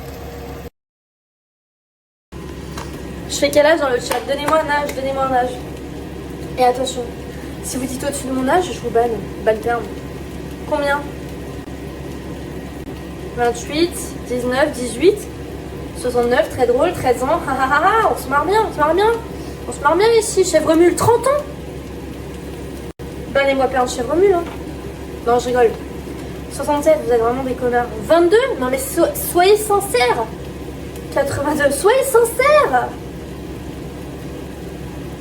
Je fais quel âge dans le chat? Donnez-moi un âge, donnez-moi un âge. Et attention, si vous dites au-dessus de mon âge, je vous banne. Ban terme. Combien? 28, 19, 18, 69, très drôle, 13 ans. On se marre bien, on se marre bien. On se marre bien ici, chèvre mule, 30 ans. Bannez-moi perdre chèvre mule. Hein. Non, je rigole. 67, vous êtes vraiment des connards. 22? Non mais soyez sincères. 82, soyez sincères.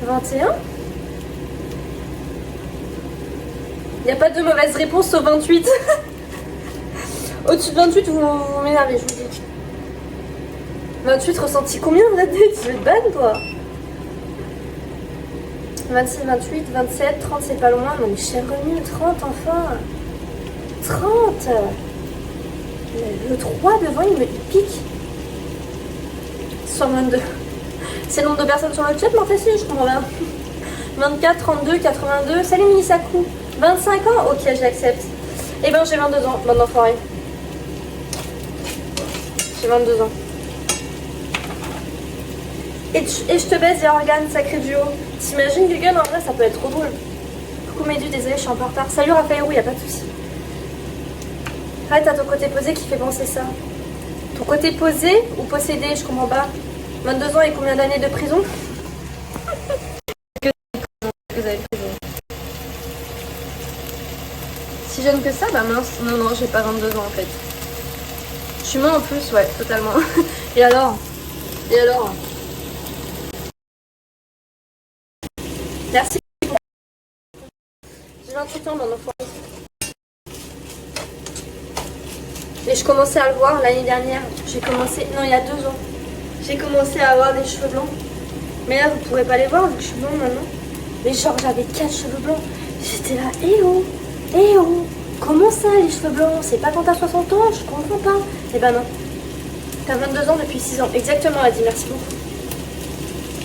21? Il n'y a pas de mauvaise réponse au 28. Au-dessus de 28, vous m'énervez, je vous dis. 28, ressenti combien, Red Dead? Tu veux te ban, toi? 26, 28, 27, 30, c'est pas loin. Non, mais chèvre mule, 30, enfin. 30. Le 3 devant, il pique. 122. C'est le nombre de personnes sur le chat, Martha, si, je comprends bien. 24, 32, 82. Salut, Minisaku. 25 ans? Ok, je l'accepte. Eh ben, j'ai 22 ans, bande d'enfoirés. J'ai 22 ans. Et je te baise, et organe, sacré duo. T'imagines, Gugun, en vrai, ça peut être trop drôle. Coucou, Médu, désolé, je suis un peu en retard. Salut, Raphaël, y a pas de soucis. Arrête, t'as ton côté posé qui fait penser ça. Ton côté posé ou possédé, je comprends pas. 22 ans et combien d'années de prison? Vous avez prison. Si jeune que ça, bah mince. Non, non, j'ai pas 22 ans en fait. Je suis moins en plus, ouais, totalement. Et alors? Et alors? Merci. J'ai 28 ans maintenant. Et je commençais à le voir l'année dernière. J'ai commencé, non, il y a 2 ans. J'ai commencé à avoir des cheveux blancs. Mais là, vous pourrez pas les voir vu que je suis blonde maintenant. Mais genre, j'avais 4 cheveux blancs. J'étais là, eh oh, comment ça les cheveux blancs? C'est pas quand t'as 60 ans, je comprends pas. Eh ben non. T'as 22 ans depuis 6 ans. Exactement, elle a dit merci beaucoup.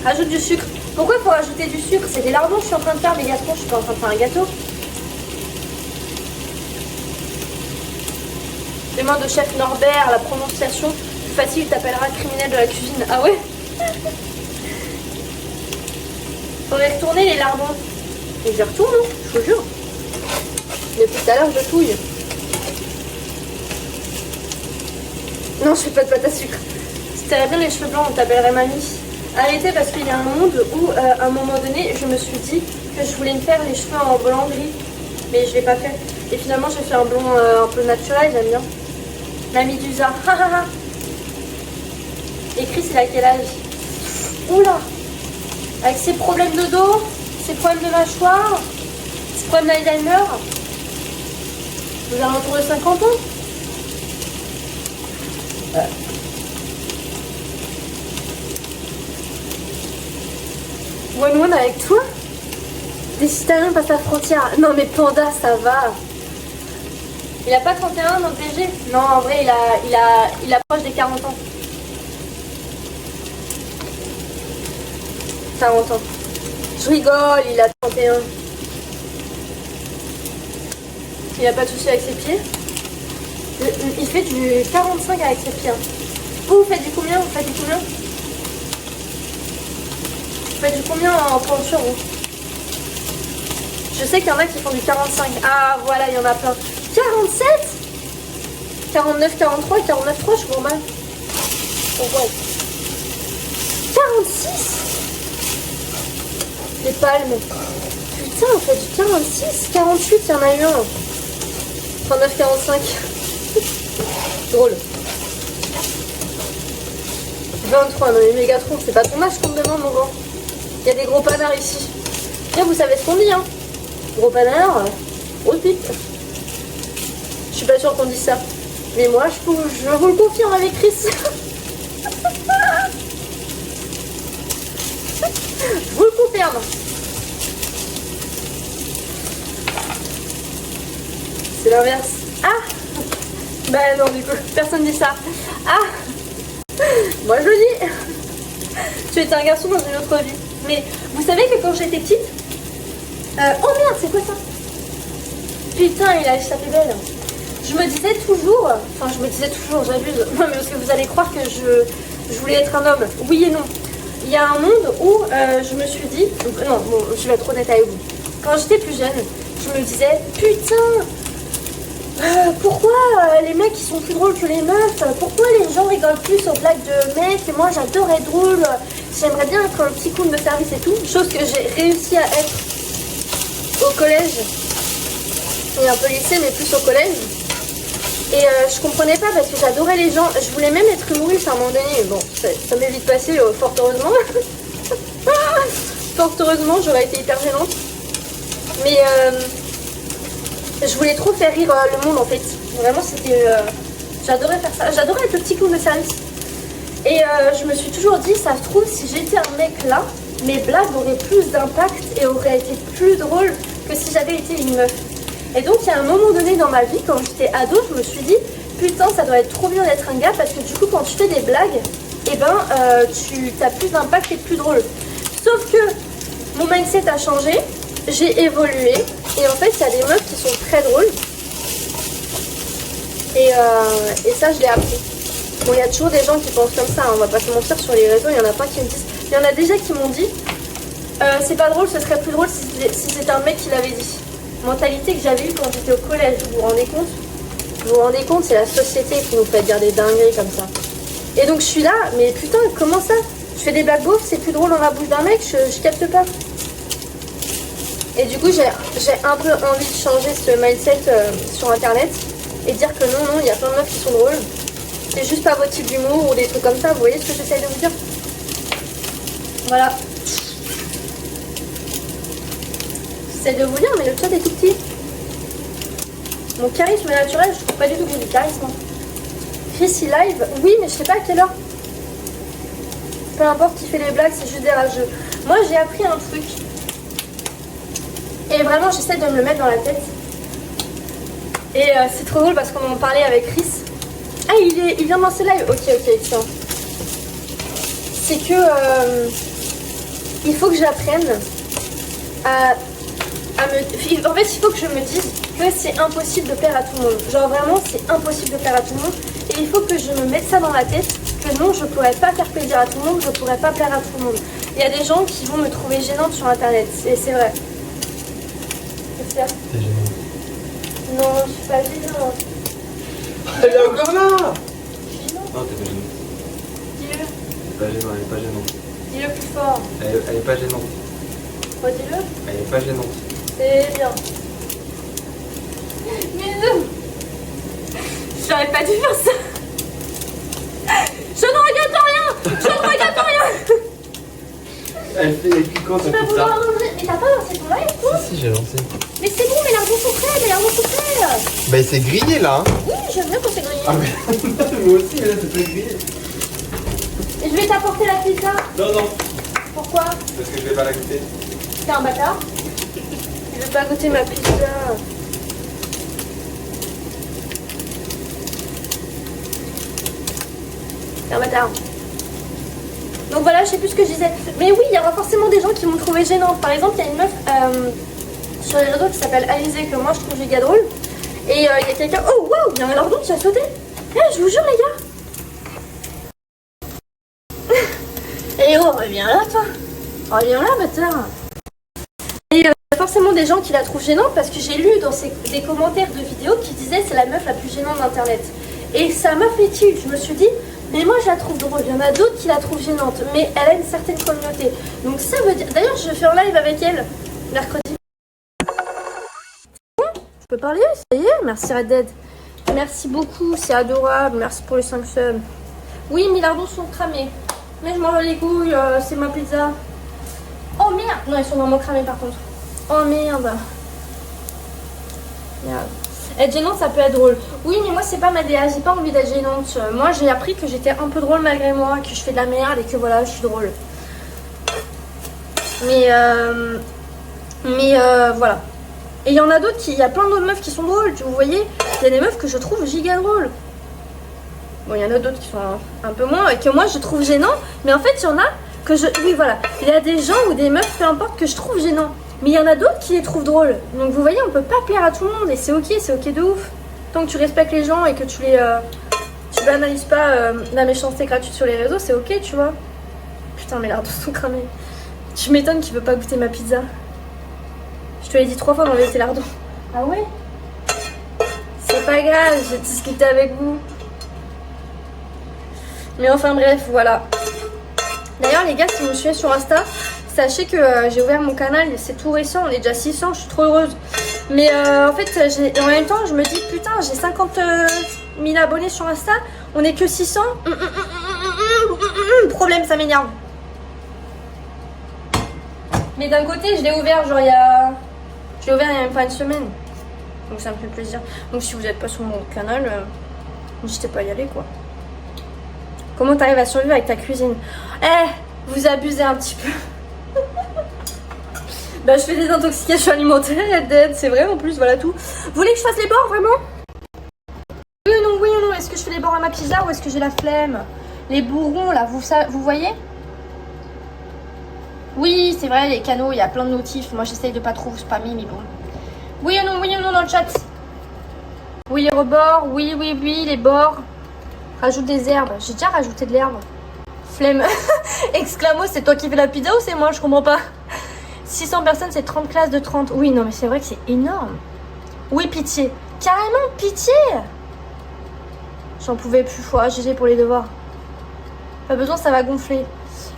Rajoute du sucre. Pourquoi il faut rajouter du sucre? C'est des lardons, je suis en train de faire des gâteaux, je suis pas en train de faire un gâteau. Demande au chef Norbert la prononciation. Plus facile, il t'appellera criminel de la cuisine. Ah ouais? Faudrait retourner les lardons. Et je retourne, hein, je vous jure. Depuis tout à l'heure, je touille. Non, je fais pas de pâte à sucre. Si t'avais bien les cheveux blancs, on t'appellerait mamie. Arrêtez parce qu'il y a un monde où, à un moment donné, je me suis dit que je voulais me faire les cheveux en blanc gris. Mais je l'ai pas fait. Et finalement, j'ai fait un blond un peu naturel, j'aime bien. Mamie Dusa. Et Chris, il a quel âge? Oula! Avec ses problèmes de dos, ses problèmes de mâchoire, ses problèmes d'Alzheimer. Vous avez autour de 50 ans? One avec toi? Des citadins passent la frontière. Non mais Panda, ça va. Il a pas 31 dans le DG? Non, en vrai, il approche des 40 ans. 40 ans. Je rigole, il a 31. Il a pas touché avec ses pieds. Il fait du 45 avec ses pieds. Vous faites du combien? Vous faites du combien? Vous faites du combien en pointure, vous? Je sais qu'il y en a qui font du 45. Ah, voilà, il y en a plein. 47? 49, 43 et 49, 3, je vois mal. Oh, ouais. 46? Les palmes. Putain, on fait du 46, 48, il y en a eu un. 39, 45. Drôle. 23, non mais Mégatron, c'est pas ton âge qu'on me demande, mon grand. Il y a des gros panards ici. Bien, vous savez ce qu'on dit, hein. Gros panard, grosse pipe. Je suis pas sûre qu'on dise ça. Mais moi, je vous le confirme avec Chris. Je vous le confirme. C'est l'inverse. Ah! Bah non, du coup, personne dit ça. Ah! Moi, je le dis. Tu étais un garçon dans une autre vie. Mais vous savez que quand j'étais petite... oh merde, c'est quoi ça? Putain, il a échappé belle. Je me disais toujours... Enfin, je me disais toujours, j'abuse. Non, mais parce que vous allez croire que je voulais être un homme. Oui et non. Il y a un monde où je me suis dit... Non, bon, je vais être honnête avec vous. Quand j'étais plus jeune, je me disais... Putain, pourquoi les mecs ils sont plus drôles que les meufs? Pourquoi les gens rigolent plus aux blagues de mecs? Et moi j'adore être drôle. J'aimerais bien être un petit clown de service et tout. Chose que j'ai réussi à être au collège. Et un peu lycée, mais plus au collège. Et je comprenais pas parce que j'adorais les gens. Je voulais même être humoriste à un moment donné. Bon, ça m'est vite passé, fort heureusement. Fort heureusement, j'aurais été hyper gênante. Mais je voulais trop faire rire le monde en fait. Vraiment, c'était... j'adorais faire ça. J'adorais être le petit clown de service. Et je me suis toujours dit, ça se trouve, si j'étais un mec là, mes blagues auraient plus d'impact et auraient été plus drôles que si j'avais été une meuf. Et donc, il y a un moment donné dans ma vie, quand j'étais ado, je me suis dit, putain, ça doit être trop bien d'être un gars, parce que du coup, quand tu fais des blagues, eh ben, tu as plus d'impact et plus drôle. Sauf que mon mindset a changé, j'ai évolué, et en fait, il y a des meufs qui sont très drôles. Et ça, je l'ai appris. Bon, il y a toujours des gens qui pensent comme ça, hein, on va pas se mentir, sur les réseaux, il y en a plein qui me disent... Il y en a déjà qui m'ont dit, c'est pas drôle, ce serait plus drôle si c'était un mec qui l'avait dit. Mentalité que j'avais eue quand j'étais au collège, vous vous rendez compte? Vous vous rendez compte, c'est la société qui nous fait dire des dingueries comme ça. Et donc je suis là, mais putain, comment ça? Je fais des blagues beaufs, c'est plus drôle dans la bouche d'un mec, je capte pas. Et du coup, j'ai un peu envie de changer ce mindset sur internet et dire que non, il y a plein de meufs qui sont drôles. C'est juste pas votre type d'humour ou des trucs comme ça, vous voyez ce que j'essaie de vous dire? Voilà. J'essaie de vous dire, mais le chat est tout petit. Mon charisme naturel, je trouve pas du tout que j'ai du charisme. Chris, il live? Oui, mais je sais pas à quelle heure. peu importe qui fait les blagues, c'est juste des rageux. Moi j'ai appris un truc. Et vraiment j'essaie de me le mettre dans la tête. Et c'est trop drôle parce qu'on en parlait avec Chris. Ah il vient dans ce live. Ok, tiens. C'est que il faut que j'apprenne à me... En fait il faut que je me dise que c'est impossible de plaire à tout le monde. Genre vraiment c'est impossible de plaire à tout le monde. Et il faut que je me mette ça dans la tête. Que non, je pourrais pas faire plaisir à tout le monde, je pourrais pas plaire à tout le monde. Il y a des gens qui vont me trouver gênante sur internet, et c'est vrai. Qu'est-ce qu'il y a? T'es gênante. Non, je suis pas gênante. Elle est encore là. Je suis gênante. Non, t'es pas gênante. Dis-le. Elle est pas gênante. Dis-le plus fort. Elle est pas gênante. Redis-le. Elle est pas gênante. C'est bien. Mais non. J'aurais pas dû faire ça. Je ne regrette rien. Je ne regrette rien. Elle fait les piquants, Tu ça vas fait vouloir ça. manger. Mais t'as pas lancé ton live, toi? Si, j'ai lancé. Mais c'est bon, mais l'arbon sont prêts, Bah c'est grillé là. Oui, j'aime bien quand c'est grillé. Ah, mais moi aussi, mais là, c'est pas grillé. Et je vais t'apporter la pizza. Non, non, Pourquoi? parce que je vais pas la goûter. T'es un bâtard. Je vais pas goûter ma pizza. T'es un bâtard. Donc voilà, je sais plus ce que je disais. Mais oui, il y aura forcément des gens qui m'ont trouvé gênante. Par exemple, il y a une meuf sur les réseaux qui s'appelle Alizée, que moi je trouve giga drôle. Et il y a quelqu'un... Oh wow, il y a un lardon qui a sauté. Eh, je vous jure les gars. Et oh, reviens là toi. Reviens là, bâtard. Et il y a forcément des gens qui la trouvent gênante parce que j'ai lu dans des commentaires de vidéos qui disaient c'est la meuf la plus gênante d'internet. Et ça m'a fait tilt. Je me suis dit, mais moi je la trouve drôle. Il y en a d'autres qui la trouvent gênante, mais elle a une certaine communauté. Donc ça veut dire. D'ailleurs, je fais un live avec elle mercredi. Je peux parler? Ça y est, merci Red Dead. Merci beaucoup, c'est adorable. Merci pour les 5 subs. Oui, mes lardons sont cramés. Mais je m'en bats les couilles, c'est ma pizza. Oh merde! Non, ils sont vraiment cramés par contre. Oh merde. Merde. Être gênante, ça peut être drôle. Oui, mais moi, c'est pas ma DA. J'ai pas envie d'être gênante. Moi, j'ai appris que j'étais un peu drôle malgré moi, que je fais de la merde et que voilà, je suis drôle. Mais voilà. Et il y en a d'autres qui... Il y a plein d'autres meufs qui sont drôles. Vous voyez, il y a des meufs que je trouve giga drôles. Bon, il y en a d'autres qui sont un peu moins et que moi, je trouve gênant. Mais en fait, il y en a que je... Oui, voilà. Il y a des gens ou des meufs, peu importe, que je trouve gênant. Mais il y en a d'autres qui les trouvent drôles. Donc vous voyez, on peut pas plaire à tout le monde. Et c'est ok de ouf. Tant que tu respectes les gens et que tu les... tu banalises pas la méchanceté gratuite sur les réseaux, c'est ok, tu vois. Putain, mes lardons sont cramés. Tu m'étonnes qu'il veut pas goûter ma pizza. Je te l'ai dit 3 fois d'enlever tes lardons. Ah ouais? C'est pas grave, j'ai discuté avec vous. Mais enfin bref, voilà. D'ailleurs les gars, si vous me suivez sur Insta, sachez que j'ai ouvert mon canal, c'est tout récent, on est déjà 600, je suis trop heureuse. Mais en fait, en même temps, je me dis, putain, j'ai 50 000 abonnés sur Insta, on est que 600. Problème, ça m'énerve. Mais d'un côté, je l'ai ouvert, genre je l'ai ouvert il y a même pas une semaine. Donc ça me fait plaisir. Donc si vous n'êtes pas sur mon canal, n'hésitez pas à y aller, quoi. Comment t'arrives à survivre avec ta cuisine? Eh, vous abusez un petit peu. Bah je fais des intoxications alimentaires, Red Dead, c'est vrai en plus, voilà tout. Vous voulez que je fasse les bords, vraiment? Oui ou non, est-ce que je fais les bords à ma pizza ou est-ce que j'ai la flemme? Les bourrons là, vous voyez? Oui, c'est vrai, les canaux, il y a plein de notifs. Moi j'essaye de pas trop spammer, mais bon. Oui ou non dans le chat? Oui, les rebords, oui, les bords. Rajoute des herbes, j'ai déjà rajouté de l'herbe. Flemme. Exclamo, c'est toi qui fais la pizza ou c'est moi? Je comprends pas. 600 personnes, c'est 30 classes de 30. Oui, non, mais c'est vrai que c'est énorme. Oui, pitié. Carrément, pitié. J'en pouvais plus. Faut GG pour les devoirs. Pas besoin, ça va gonfler.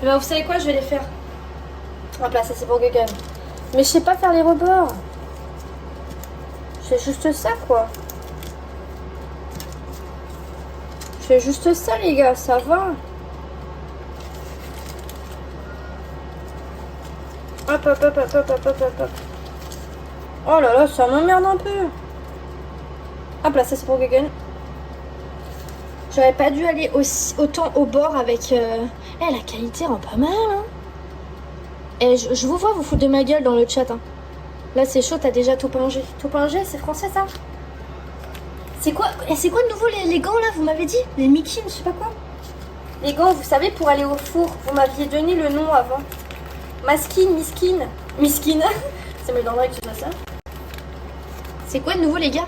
Et ben, vous savez quoi? Je vais les faire. Hop là, ça c'est pour Gugun. Mais je sais pas faire les rebords. Je fais juste ça, quoi. Je fais juste ça, les gars, ça va. Hop. Oh là là, ça m'emmerde un peu. Hop là, ça c'est pour Gugun. J'aurais pas dû aller autant au bord avec... la qualité rend pas mal, hein. Et je vous vois vous foutre de ma gueule dans le chat, hein. Là, c'est chaud, t'as déjà Topingé. Topingé, c'est français, ça? C'est quoi de nouveau les gants, là, vous m'avez dit? Les Mickey, je sais pas quoi. Les gants, vous savez, pour aller au four. Vous m'aviez donné le nom avant. Maskine, Miskine. Miskine. Ça m'étonnerait que tu fasses ça. C'est quoi de nouveau, les gars?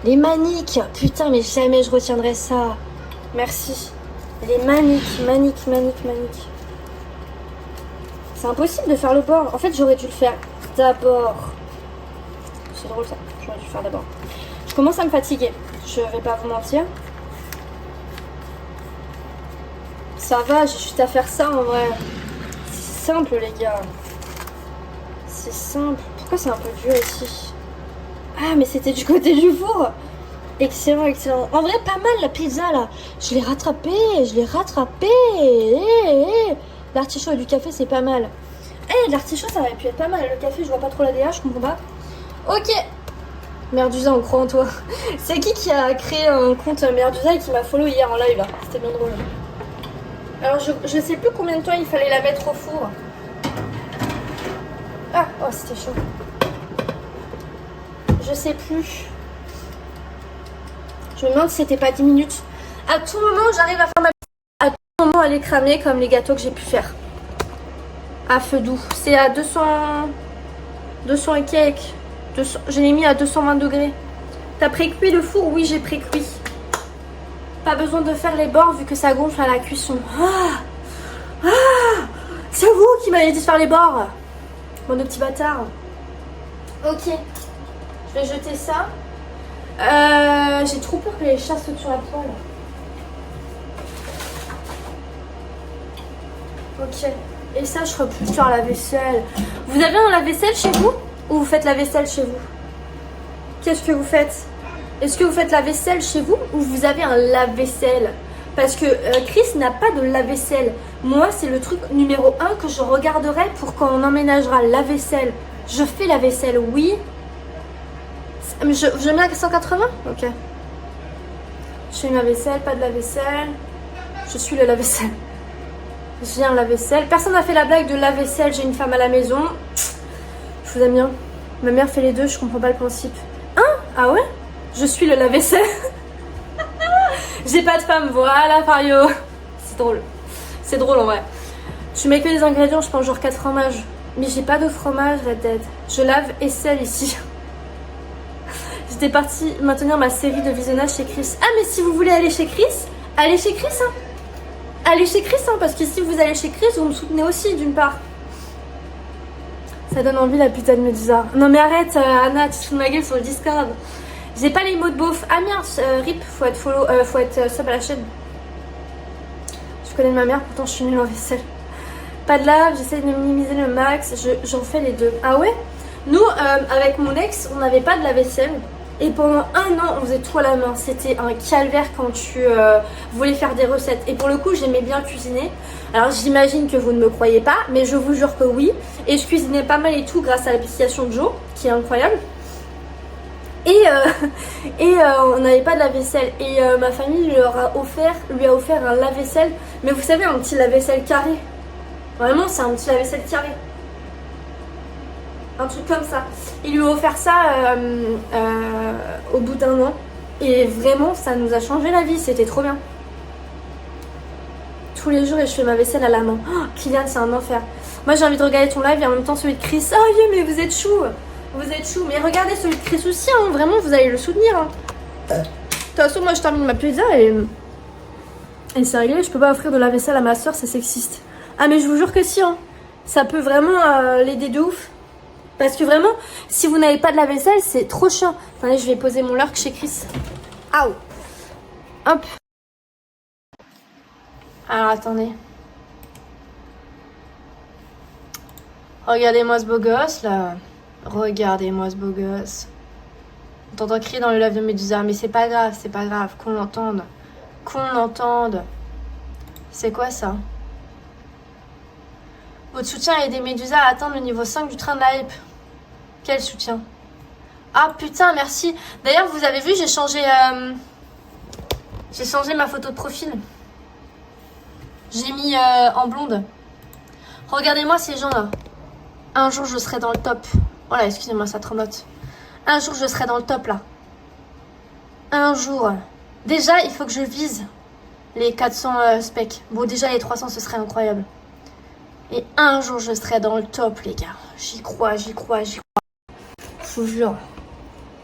Les maniques. Putain, mais jamais je retiendrai ça. Merci. Les maniques. C'est impossible de faire le bord. En fait, j'aurais dû le faire d'abord. C'est drôle, ça. J'aurais dû le faire d'abord. Je commence à me fatiguer. Je vais pas vous mentir. Ça va, j'ai juste à faire ça, en vrai. C'est simple, les gars. C'est simple. Pourquoi c'est un peu dur ici? Ah, mais c'était du côté du four. Excellent, excellent. En vrai, pas mal la pizza là. Je l'ai rattrapé. L'artichaut et du café, c'est pas mal. L'artichaut, ça aurait pu être pas mal. Le café, je vois pas trop la DH, je comprends pas. Ok. Merdusa, on croit en toi. C'est qui a créé un compte Merdusa et qui m'a follow hier en live là? C'était bien drôle. Alors, je sais plus combien de temps il fallait la mettre au four. Ah, oh, c'était chaud. Je sais plus. Je me demande si c'était pas 10 minutes. À tout moment, j'arrive à faire ma... À tout moment, elle est cramée comme les gâteaux que j'ai pu faire. À feu doux. C'est à 200 et quelques. Je l'ai mis à 220 degrés. T'as pré-cuit le four? Oui, j'ai pré-cuit. Pas besoin de faire les bords vu que ça gonfle à la cuisson. C'est vous qui m'avez dit de faire les bords. Bon, de petits bâtards. Ok. Je vais jeter ça. J'ai trop peur que les chats sautent sur la poêle. Ok. Et ça, je ferai plus faire la vaisselle. Vous avez un lave-vaisselle chez vous? Ou vous faites la vaisselle chez vous? Qu'est-ce que vous faites? Est-ce que vous faites la vaisselle chez vous? Ou vous avez un lave-vaisselle? Parce que Chris n'a pas de lave-vaisselle. Moi, c'est le truc numéro 1 que je regarderai pour quand on emménagera la vaisselle. Je fais la vaisselle, oui. Je mets à 180? Ok. Je fais ma vaisselle, pas de la vaisselle. Je suis le lave-vaisselle. J'ai un lave-vaisselle. Personne n'a fait la blague de lave-vaisselle, j'ai une femme à la maison. Je vous aime bien. Ma mère fait les deux, je comprends pas le principe. Hein? Ah ouais? Je suis le lave-vaisselle. J'ai pas de femme, voilà Fario. C'est drôle. C'est drôle en vrai. Tu mets que des ingrédients, je pense genre 4 fromages. Mais j'ai pas de fromage, Red Dead. Je lave aisselle ici. J'étais partie maintenir ma série de visionnage chez Chris. Ah mais si vous voulez aller chez Chris, allez chez Chris hein. Allez chez Chris hein, parce que si vous allez chez Chris, vous me soutenez aussi d'une part. Ça donne envie la putain de Medusa. Non mais arrête Anna, tu te fous de ma gueule sur le Discord. J'ai pas les mots de beauf. Ah merde, rip, faut être follow, faut être sub à la chaîne. Je connais ma mère, pourtant je suis nulle en vaisselle. Pas de lave, j'essaie de minimiser le max, j'en fais les deux. Ah ouais? Nous, avec mon ex, on n'avait pas de la vaisselle. Et pendant 1 an, on faisait tout à la main. C'était un calvaire quand tu voulais faire des recettes. Et pour le coup, j'aimais bien cuisiner. Alors j'imagine que vous ne me croyez pas, mais je vous jure que oui. Et je cuisinais pas mal et tout grâce à l'application de Joe, qui est incroyable. Et on n'avait pas de lave-vaisselle. Et ma famille lui a offert un lave-vaisselle. Mais vous savez, un petit lave-vaisselle carré. Vraiment, c'est un petit lave-vaisselle carré. Un truc comme ça. Il lui a offert ça au bout d'1 an. Et vraiment, ça nous a changé la vie. C'était trop bien. Tous les jours, et je fais ma vaisselle à la main. Oh, Kylian, c'est un enfer. Moi, j'ai envie de regarder ton live et en même temps celui de Chris. Oh, yeah, mais vous êtes chou. Vous êtes chou. Mais regardez celui de Chris aussi. Hein. Vraiment, vous allez le soutenir. Hein. De toute façon, moi, je termine ma pizza et c'est réglé. Je peux pas offrir de la vaisselle à ma soeur, c'est sexiste. Ah, mais je vous jure que si. Hein. Ça peut vraiment l'aider de ouf. Parce que vraiment, si vous n'avez pas de la vaisselle, c'est trop chiant. Attendez, je vais poser mon lurk chez Chris. Aouh. Hop. Alors, attendez. Regardez-moi ce beau gosse, là. Regardez-moi ce beau gosse. On t'entend crier dans le lave de Médusa, mais c'est pas grave, qu'on l'entende. Qu'on l'entende. C'est quoi, ça? Votre soutien a aidé Médusa à atteindre le niveau 5 du train de la hype. Quel soutien? Ah putain, merci. D'ailleurs, vous avez vu, j'ai changé ma photo de profil. J'ai mis en blonde. Regardez-moi ces gens-là. Un jour, je serai dans le top. Voilà, excusez-moi, ça tremblote. Un jour, je serai dans le top, là. Un jour. Déjà, il faut que je vise les 400 specs. Bon, déjà, les 300, ce serait incroyable. Et un jour, je serai dans le top, les gars. J'y crois, j'y crois, j'y crois. Je vous jure.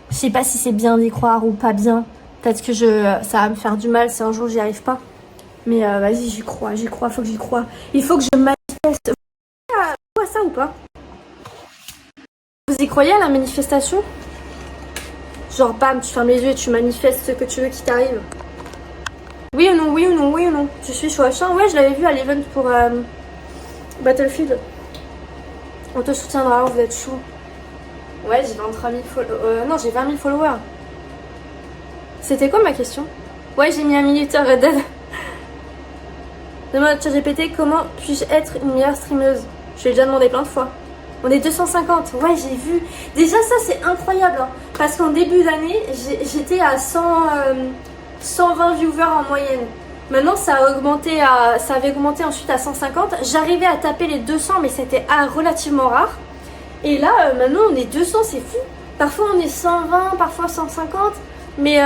Je sais pas si c'est bien d'y croire ou pas bien. Peut-être que ça va me faire du mal si un jour j'y arrive pas. Mais vas-y, j'y crois, faut que j'y croie. Il faut que je manifeste. Vous voyez ça ou pas? Vous y croyez à la manifestation? Genre, bam, tu fermes les yeux et tu manifestes ce que tu veux qui t'arrive. Oui ou non, oui ou non, oui ou non. Tu suis sur H1? Ouais, je l'avais vu à l'event pour Battlefield. On te soutiendra, vous êtes chaud. Ouais, j'ai 23 000 followers. Non, j'ai 20 000 followers. C'était quoi ma question? Ouais, j'ai mis un minuteur Red Dead. Demande à ChatGPT comment puis-je être une meilleure streameuse. Je lui ai déjà demandé plein de fois. On est 250. Ouais, j'ai vu. Déjà, ça, c'est incroyable. Hein, parce qu'en début d'année, j'étais à 120 viewers en moyenne. Maintenant, ça avait augmenté ensuite à 150. J'arrivais à taper les 200, mais c'était relativement rare. Et là, maintenant, on est 200, c'est fou. Parfois, on est 120, parfois 150. Mais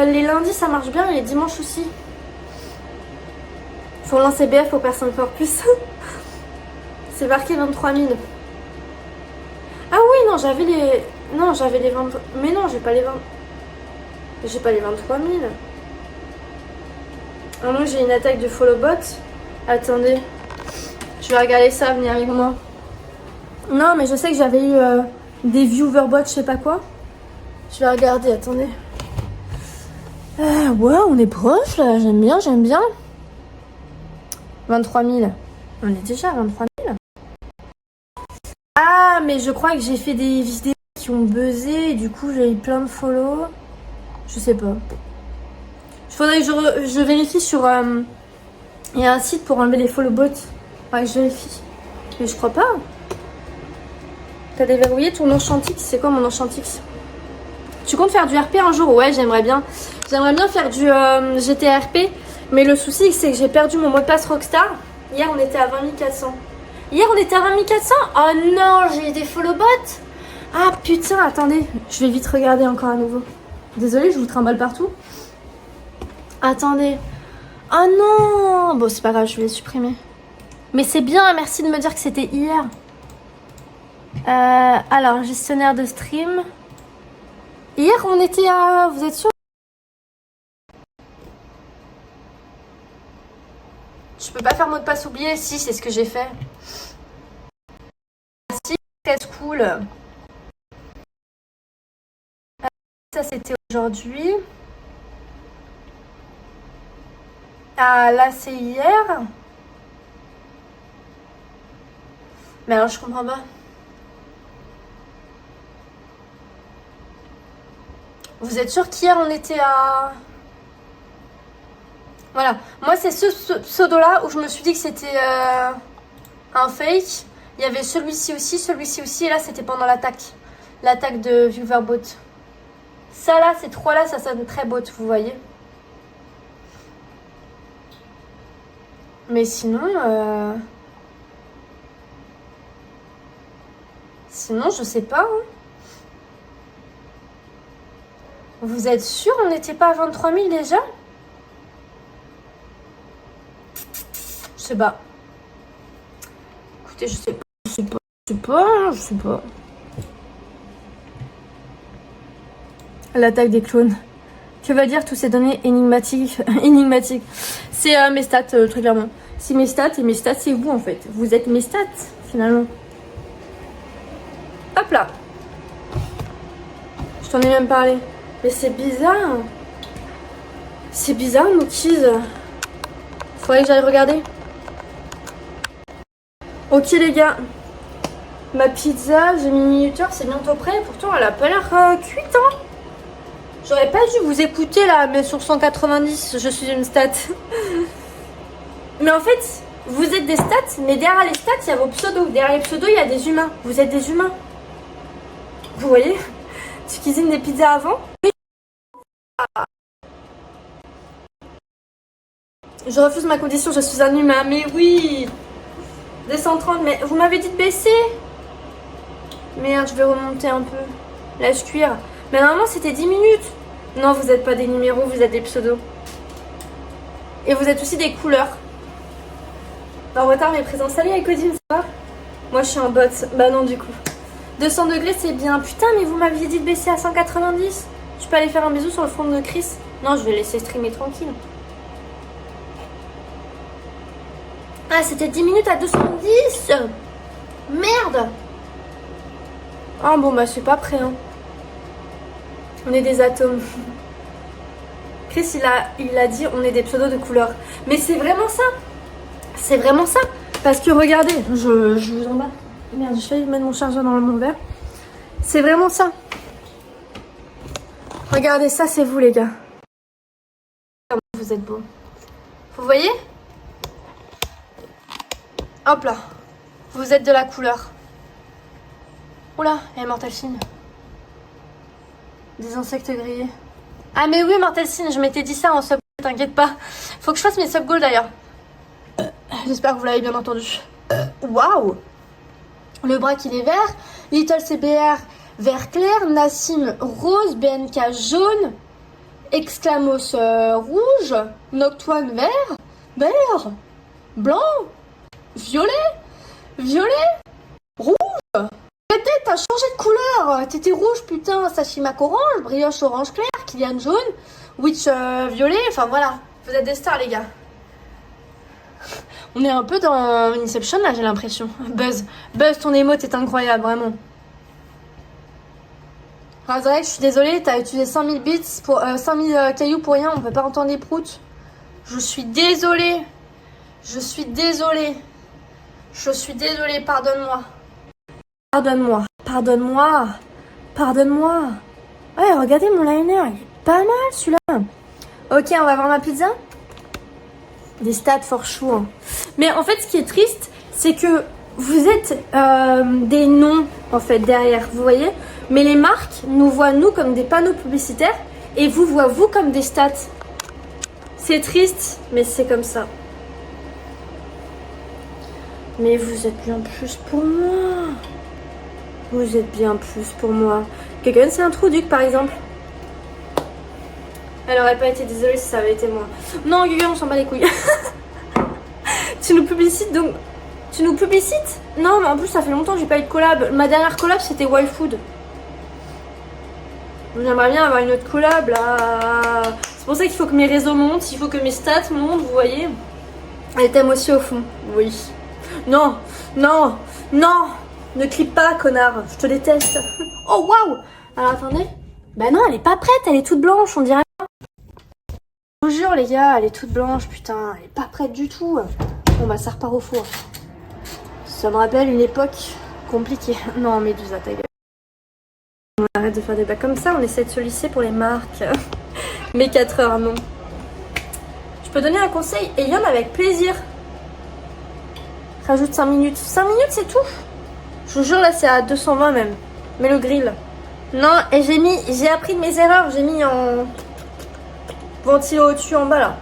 les lundis, ça marche bien, et les dimanches aussi. Faut lancer BF pour personne fort plus. C'est marqué 23 000. Ah oui, non, j'avais les... Non, j'avais les 20... Mais non, j'ai pas les 20... J'ai pas les 23 000. Ah non, j'ai une attaque de follow bot. Attendez. Je vais regarder ça, venez avec moi. Non, mais je sais que j'avais eu des viewer bots, je sais pas quoi. Je vais regarder, attendez. Ouais, on est proche là, j'aime bien, 23 000. On est déjà à 23 000. Ah, mais je crois que j'ai fait des vidéos qui ont buzzé et du coup j'ai eu plein de follow. Je sais pas. Il faudrait que je vérifie sur... Il y a un site pour enlever les follow bots. Ouais, je vérifie. Mais je crois pas. T'as déverrouillé ton Enchantix? C'est quoi mon Enchantix? Tu comptes faire du RP un jour? Ouais, j'aimerais bien. J'aimerais bien faire du GTRP. Mais le souci, c'est que j'ai perdu mon mot de passe Rockstar. Hier, on était à 20 400. Hier, on était à 20 400? Oh non, j'ai des follow bots. Ah putain, attendez. Je vais vite regarder encore à nouveau. Désolée, je vous trimballe partout. Attendez. Oh non. Bon, c'est pas grave, je vais les supprimer. Mais c'est bien, merci de me dire que c'était hier. Alors, gestionnaire de stream. Hier, on était à... Vous êtes sûr? Je peux pas faire mot de passe oublié? Si, c'est ce que j'ai fait. Si, c'est cool. Ça, c'était aujourd'hui. Ah, là, c'est hier. Mais alors, je comprends pas. Vous êtes sûr qu'hier, on était à... Voilà. Moi, c'est ce pseudo-là où je me suis dit que c'était un fake. Il y avait celui-ci aussi. Et là, c'était pendant l'attaque. L'attaque de Viewerbot. Ça, là, ces trois-là, ça sonne très bot, vous voyez. Mais sinon... Sinon, je sais pas. Hein. Vous êtes sûr on n'était pas à 23 000 déjà? Je sais pas. Écoutez, je sais pas. L'attaque des clones. Que va dire tous ces données énigmatiques? C'est mes stats, très clairement. C'est mes stats et mes stats, c'est vous en fait. Vous êtes mes stats, finalement. Hop là. Je t'en ai même parlé. Mais c'est bizarre. C'est bizarre, Mookies. Faudrait que j'aille regarder. Ok les gars. Ma pizza, j'ai mis minuteur, c'est bientôt prêt. Pourtant, elle a pas l'air cuite, hein. J'aurais pas dû vous écouter là, mais sur 190, je suis une stat. Mais en fait, vous êtes des stats, mais derrière les stats, il y a vos pseudos. Derrière les pseudos, il y a des humains. Vous êtes des humains. Vous voyez? Tu cuisines des pizzas avant? Oui. Je refuse ma condition, je suis un humain. Mais oui. 230, mais vous m'avez dit de baisser. Merde, je vais remonter un peu. Laisse cuire. Mais normalement, c'était 10 minutes. Non, vous n'êtes pas des numéros, vous êtes des pseudos. Et vous êtes aussi des couleurs. En retard, mais présent. Salut, Ecodine, ça va? Moi, je suis un bot. Bah non, du coup. 200 degrés, c'est bien. Putain, mais vous m'aviez dit de baisser à 190. Je peux aller faire un bisou sur le front de Chris? Non, je vais laisser streamer tranquille. Ah, c'était 10 minutes à 210. Merde. Ah bon, bah c'est pas prêt, hein. On est des atomes. Chris, il a dit on est des pseudos de couleur. Mais c'est vraiment ça. C'est vraiment ça. Parce que regardez, je vous en bats. Merde, j'ai failli mettre mon chargeur dans mon verre. C'est vraiment ça. Regardez, ça c'est vous les gars. Vous êtes beaux. Vous voyez? Hop là. Vous êtes de la couleur. Oula, elle est Mortelcine. Des insectes grillés. Ah mais oui, Mortelcine, je m'étais dit ça en sub. T'inquiète pas. Faut que je fasse mes sub goals d'ailleurs. J'espère que vous l'avez bien entendu. Waouh. Le braque il est vert. Little CBR vert clair. Nassim rose. BNK jaune. Exclamos rouge. Noctone vert. Blanc. Violet. Rouge. Peut-être t'as changé de couleur. T'étais rouge putain. Sashimak orange. Brioche orange clair. Kylian jaune. Witch violet. Enfin voilà. Vous êtes des stars les gars. On est un peu dans Inception là, j'ai l'impression. Buzz, ton émote est incroyable, vraiment. Razorek, je suis désolée, t'as utilisé 5000 bits pour 5000 cailloux pour rien, on peut pas entendre les proutes. Je suis désolée, pardonne-moi. Pardonne-moi. Ouais, regardez mon liner, il est pas mal celui-là. Ok, on va voir ma pizza. Des stats for sure. Hein. Mais en fait, ce qui est triste, c'est que vous êtes des noms, en fait, derrière, vous voyez. Mais les marques nous voient, nous, comme des panneaux publicitaires et vous voient, vous, comme des stats. C'est triste, mais c'est comme ça. Mais vous êtes bien plus pour moi. Quelqu'un s'est introduit, par exemple. Elle aurait pas été désolée si ça avait été moi. Non, Gugu, on s'en bat les couilles. Tu nous publicites donc. Tu nous publicites? Non, mais en plus, ça fait longtemps que j'ai pas eu de collab. Ma dernière collab, c'était Wild Food. J'aimerais bien avoir une autre collab là. C'est pour ça qu'il faut que mes réseaux montent, il faut que mes stats montent, vous voyez. Elle t'aime aussi au fond. Oui. Non. Ne clique pas, connard. Je te déteste. Oh, waouh. Alors, attendez. Bah non, elle est pas prête, elle est toute blanche, on dirait. Je vous jure les gars, elle est toute blanche, putain, elle est pas prête du tout. Bon bah ça repart au four. Ça me rappelle une époque compliquée. Non, Médusa, ta gueule. On arrête de faire des bacs comme ça, on essaie de se lisser pour les marques. Mais 4 heures, non. Je peux donner un conseil, et Yann avec plaisir. Rajoute 5 minutes. 5 minutes c'est tout. Je vous jure là c'est à 220 même. Mais le grill. Non, et j'ai appris de mes erreurs, j'ai mis en ventilo au-dessus en bas là.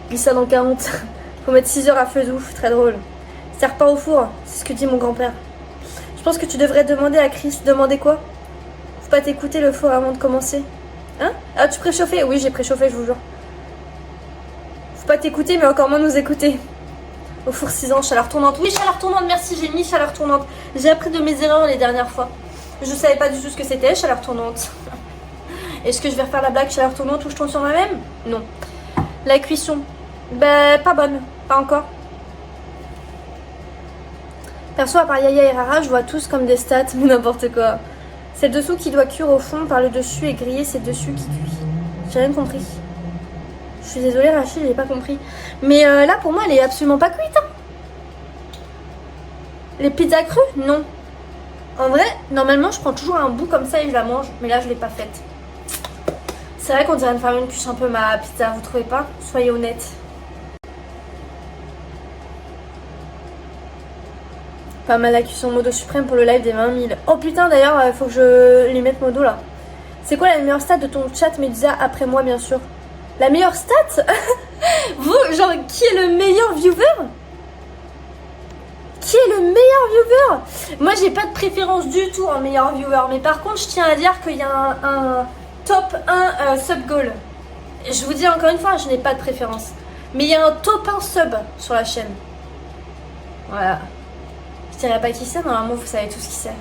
Glissade en 40. Faut mettre 6 heures à feu doux, très drôle. Ça repart au four, c'est ce que dit mon grand-père. Je pense que tu devrais demander à Chris. Demander quoi? Faut pas t'écouter le four avant de commencer. Hein? Ah, tu préchauffais? Oui, j'ai préchauffé, je vous jure. Faut pas t'écouter, mais encore moins nous écouter. Au four 6 ans, chaleur tournante. Oui, chaleur tournante, merci, j'ai mis chaleur tournante. J'ai appris de mes erreurs les dernières fois. Je savais pas du tout ce que c'était, chaleur tournante. Est-ce que je vais refaire la blague chaleur tournante où je tourne sur moi-même? Non. La cuisson, ben pas bonne, pas encore. Perso, à part Yaya et Rara, je vois tous comme des stats, mais n'importe quoi. C'est le dessous qui doit cuire au fond, par le dessus et griller, c'est le dessus qui cuit. J'ai rien compris. Je suis désolée Rachel, j'ai pas compris. Mais là pour moi elle est absolument pas cuite. Hein. Les pizzas crues? Non. En vrai, normalement je prends toujours un bout comme ça et je la mange. Mais là je l'ai pas faite. C'est vrai qu'on dirait me faire une cuche un peu ma pizza, vous trouvez pas? Soyez honnête. Pas mal d'actions modo suprême pour le live des 20 000. Oh putain, d'ailleurs, faut que je lui mette modo là. C'est quoi la meilleure stat de ton chat Medusa après moi, bien sûr? La meilleure stat? Vous, genre, qui est le meilleur viewer? Qui est le meilleur viewer? Moi, j'ai pas de préférence du tout en meilleur viewer. Mais par contre, je tiens à dire qu'il y a un top 1 sub goal. Je vous dis encore une fois, je n'ai pas de préférence. Mais il y a un top 1 sub sur la chaîne. Voilà. Je dirais pas qui c'est, normalement vous savez tous qui c'est.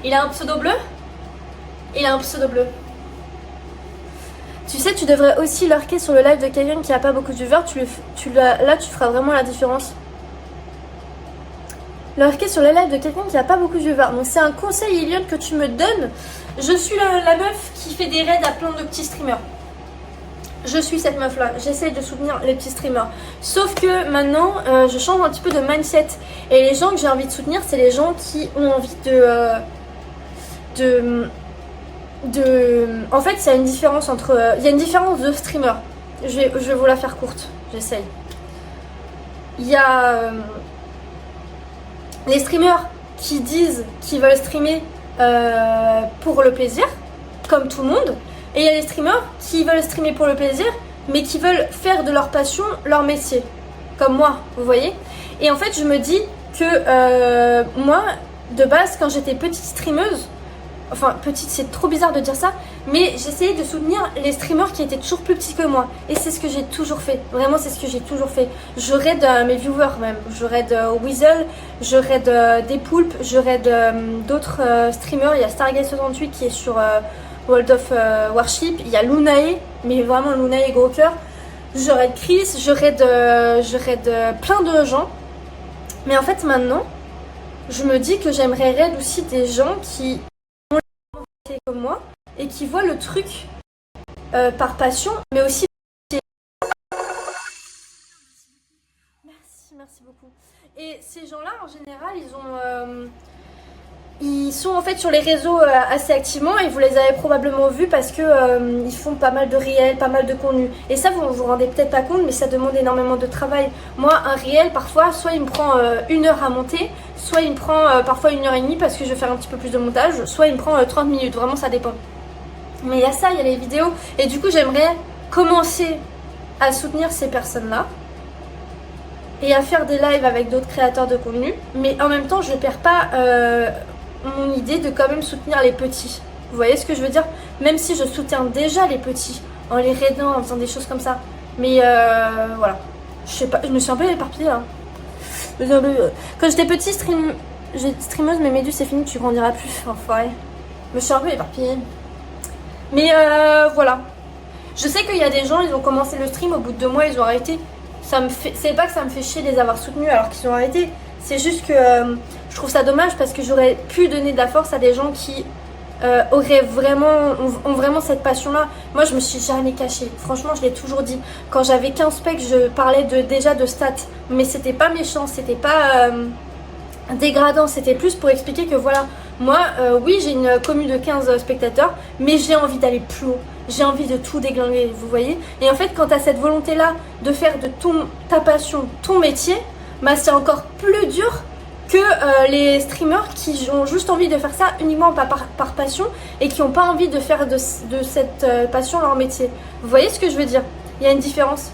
Il a un pseudo bleu? Il a un pseudo bleu. Tu sais, tu devrais aussi lurker sur le live de quelqu'un qui a pas beaucoup de viewers. Là, tu feras vraiment la différence. Lurker sur le live de quelqu'un qui a pas beaucoup de viewers. Donc c'est un conseil, Elion, que tu me donnes. Je suis la meuf qui fait des raids à plein de petits streamers. Je suis cette meuf là, j'essaye de soutenir les petits streamers. Sauf que maintenant, je change un petit peu de mindset. Et les gens que j'ai envie de soutenir, c'est les gens qui ont envie En fait, il y a une différence entre... Il y a une différence de streamer. Je vais vous la faire courte, j'essaye. Il y a les streamers qui disent qu'ils veulent streamer pour le plaisir, comme tout le monde. Et il y a les streamers qui veulent streamer pour le plaisir, mais qui veulent faire de leur passion leur métier. Comme moi, vous voyez. Et en fait, je me dis que moi, de base, quand j'étais petite streameuse, enfin petite, c'est trop bizarre de dire ça, mais j'essayais de soutenir les streamers qui étaient toujours plus petits que moi. Et c'est ce que j'ai toujours fait. Vraiment, c'est ce que j'ai toujours fait. Je raid mes viewers même. Je raid Weasel, je raid des poulpes, je raid d'autres streamers. Il y a Stargate68 qui est sur... World of Warship, il y a Lunae, mais vraiment Lunae gros cœur. Je raid Chris, je raid plein de gens. Mais en fait maintenant, je me dis que j'aimerais raid aussi des gens qui ont la comme moi et qui voient le truc par passion, mais aussi... Merci beaucoup. Et ces gens-là, en général, ils sont en fait sur les réseaux assez activement et vous les avez probablement vus parce que ils font pas mal de réels, pas mal de contenu. Et ça, vous vous rendez peut-être pas compte, mais ça demande énormément de travail. Moi, un réel, parfois, soit il me prend 1 heure à monter, soit il me prend parfois 1h30 parce que je vais faire un petit peu plus de montage, soit il me prend 30 minutes, vraiment ça dépend. Mais il y a ça, il y a les vidéos. Et du coup, j'aimerais commencer à soutenir ces personnes-là et à faire des lives avec d'autres créateurs de contenu. Mais en même temps, je perds pas... mon idée de quand même soutenir les petits. Vous voyez ce que je veux dire? Même si je soutiens déjà les petits en les raidant, en faisant des choses comme ça. Mais voilà. Je sais pas, je me suis un peu éparpillée là. Quand j'étais petite streameuse, mais Médus c'est fini, tu grandiras plus. Enfoiré. Je me suis un peu éparpillée. Mais voilà. Je sais qu'il y a des gens, ils ont commencé le stream, au bout de 2 mois ils ont arrêté. C'est pas que ça me fait chier de les avoir soutenus alors qu'ils ont arrêté. C'est juste que je trouve ça dommage parce que j'aurais pu donner de la force à des gens qui ont vraiment cette passion-là. Moi, je me suis jamais cachée. Franchement, je l'ai toujours dit. Quand j'avais 15 specs, je parlais déjà de stats. Mais c'était pas méchant, c'était pas dégradant. C'était plus pour expliquer que voilà, moi, oui, j'ai une commu de 15 spectateurs, mais j'ai envie d'aller plus haut. J'ai envie de tout déglinguer, vous voyez. Et en fait, quand tu as cette volonté-là de faire de ta passion ton métier, bah, c'est encore plus dur que les streamers qui ont juste envie de faire ça uniquement par passion et qui n'ont pas envie de faire de cette passion leur métier. Vous voyez ce que je veux dire? Il y a une différence.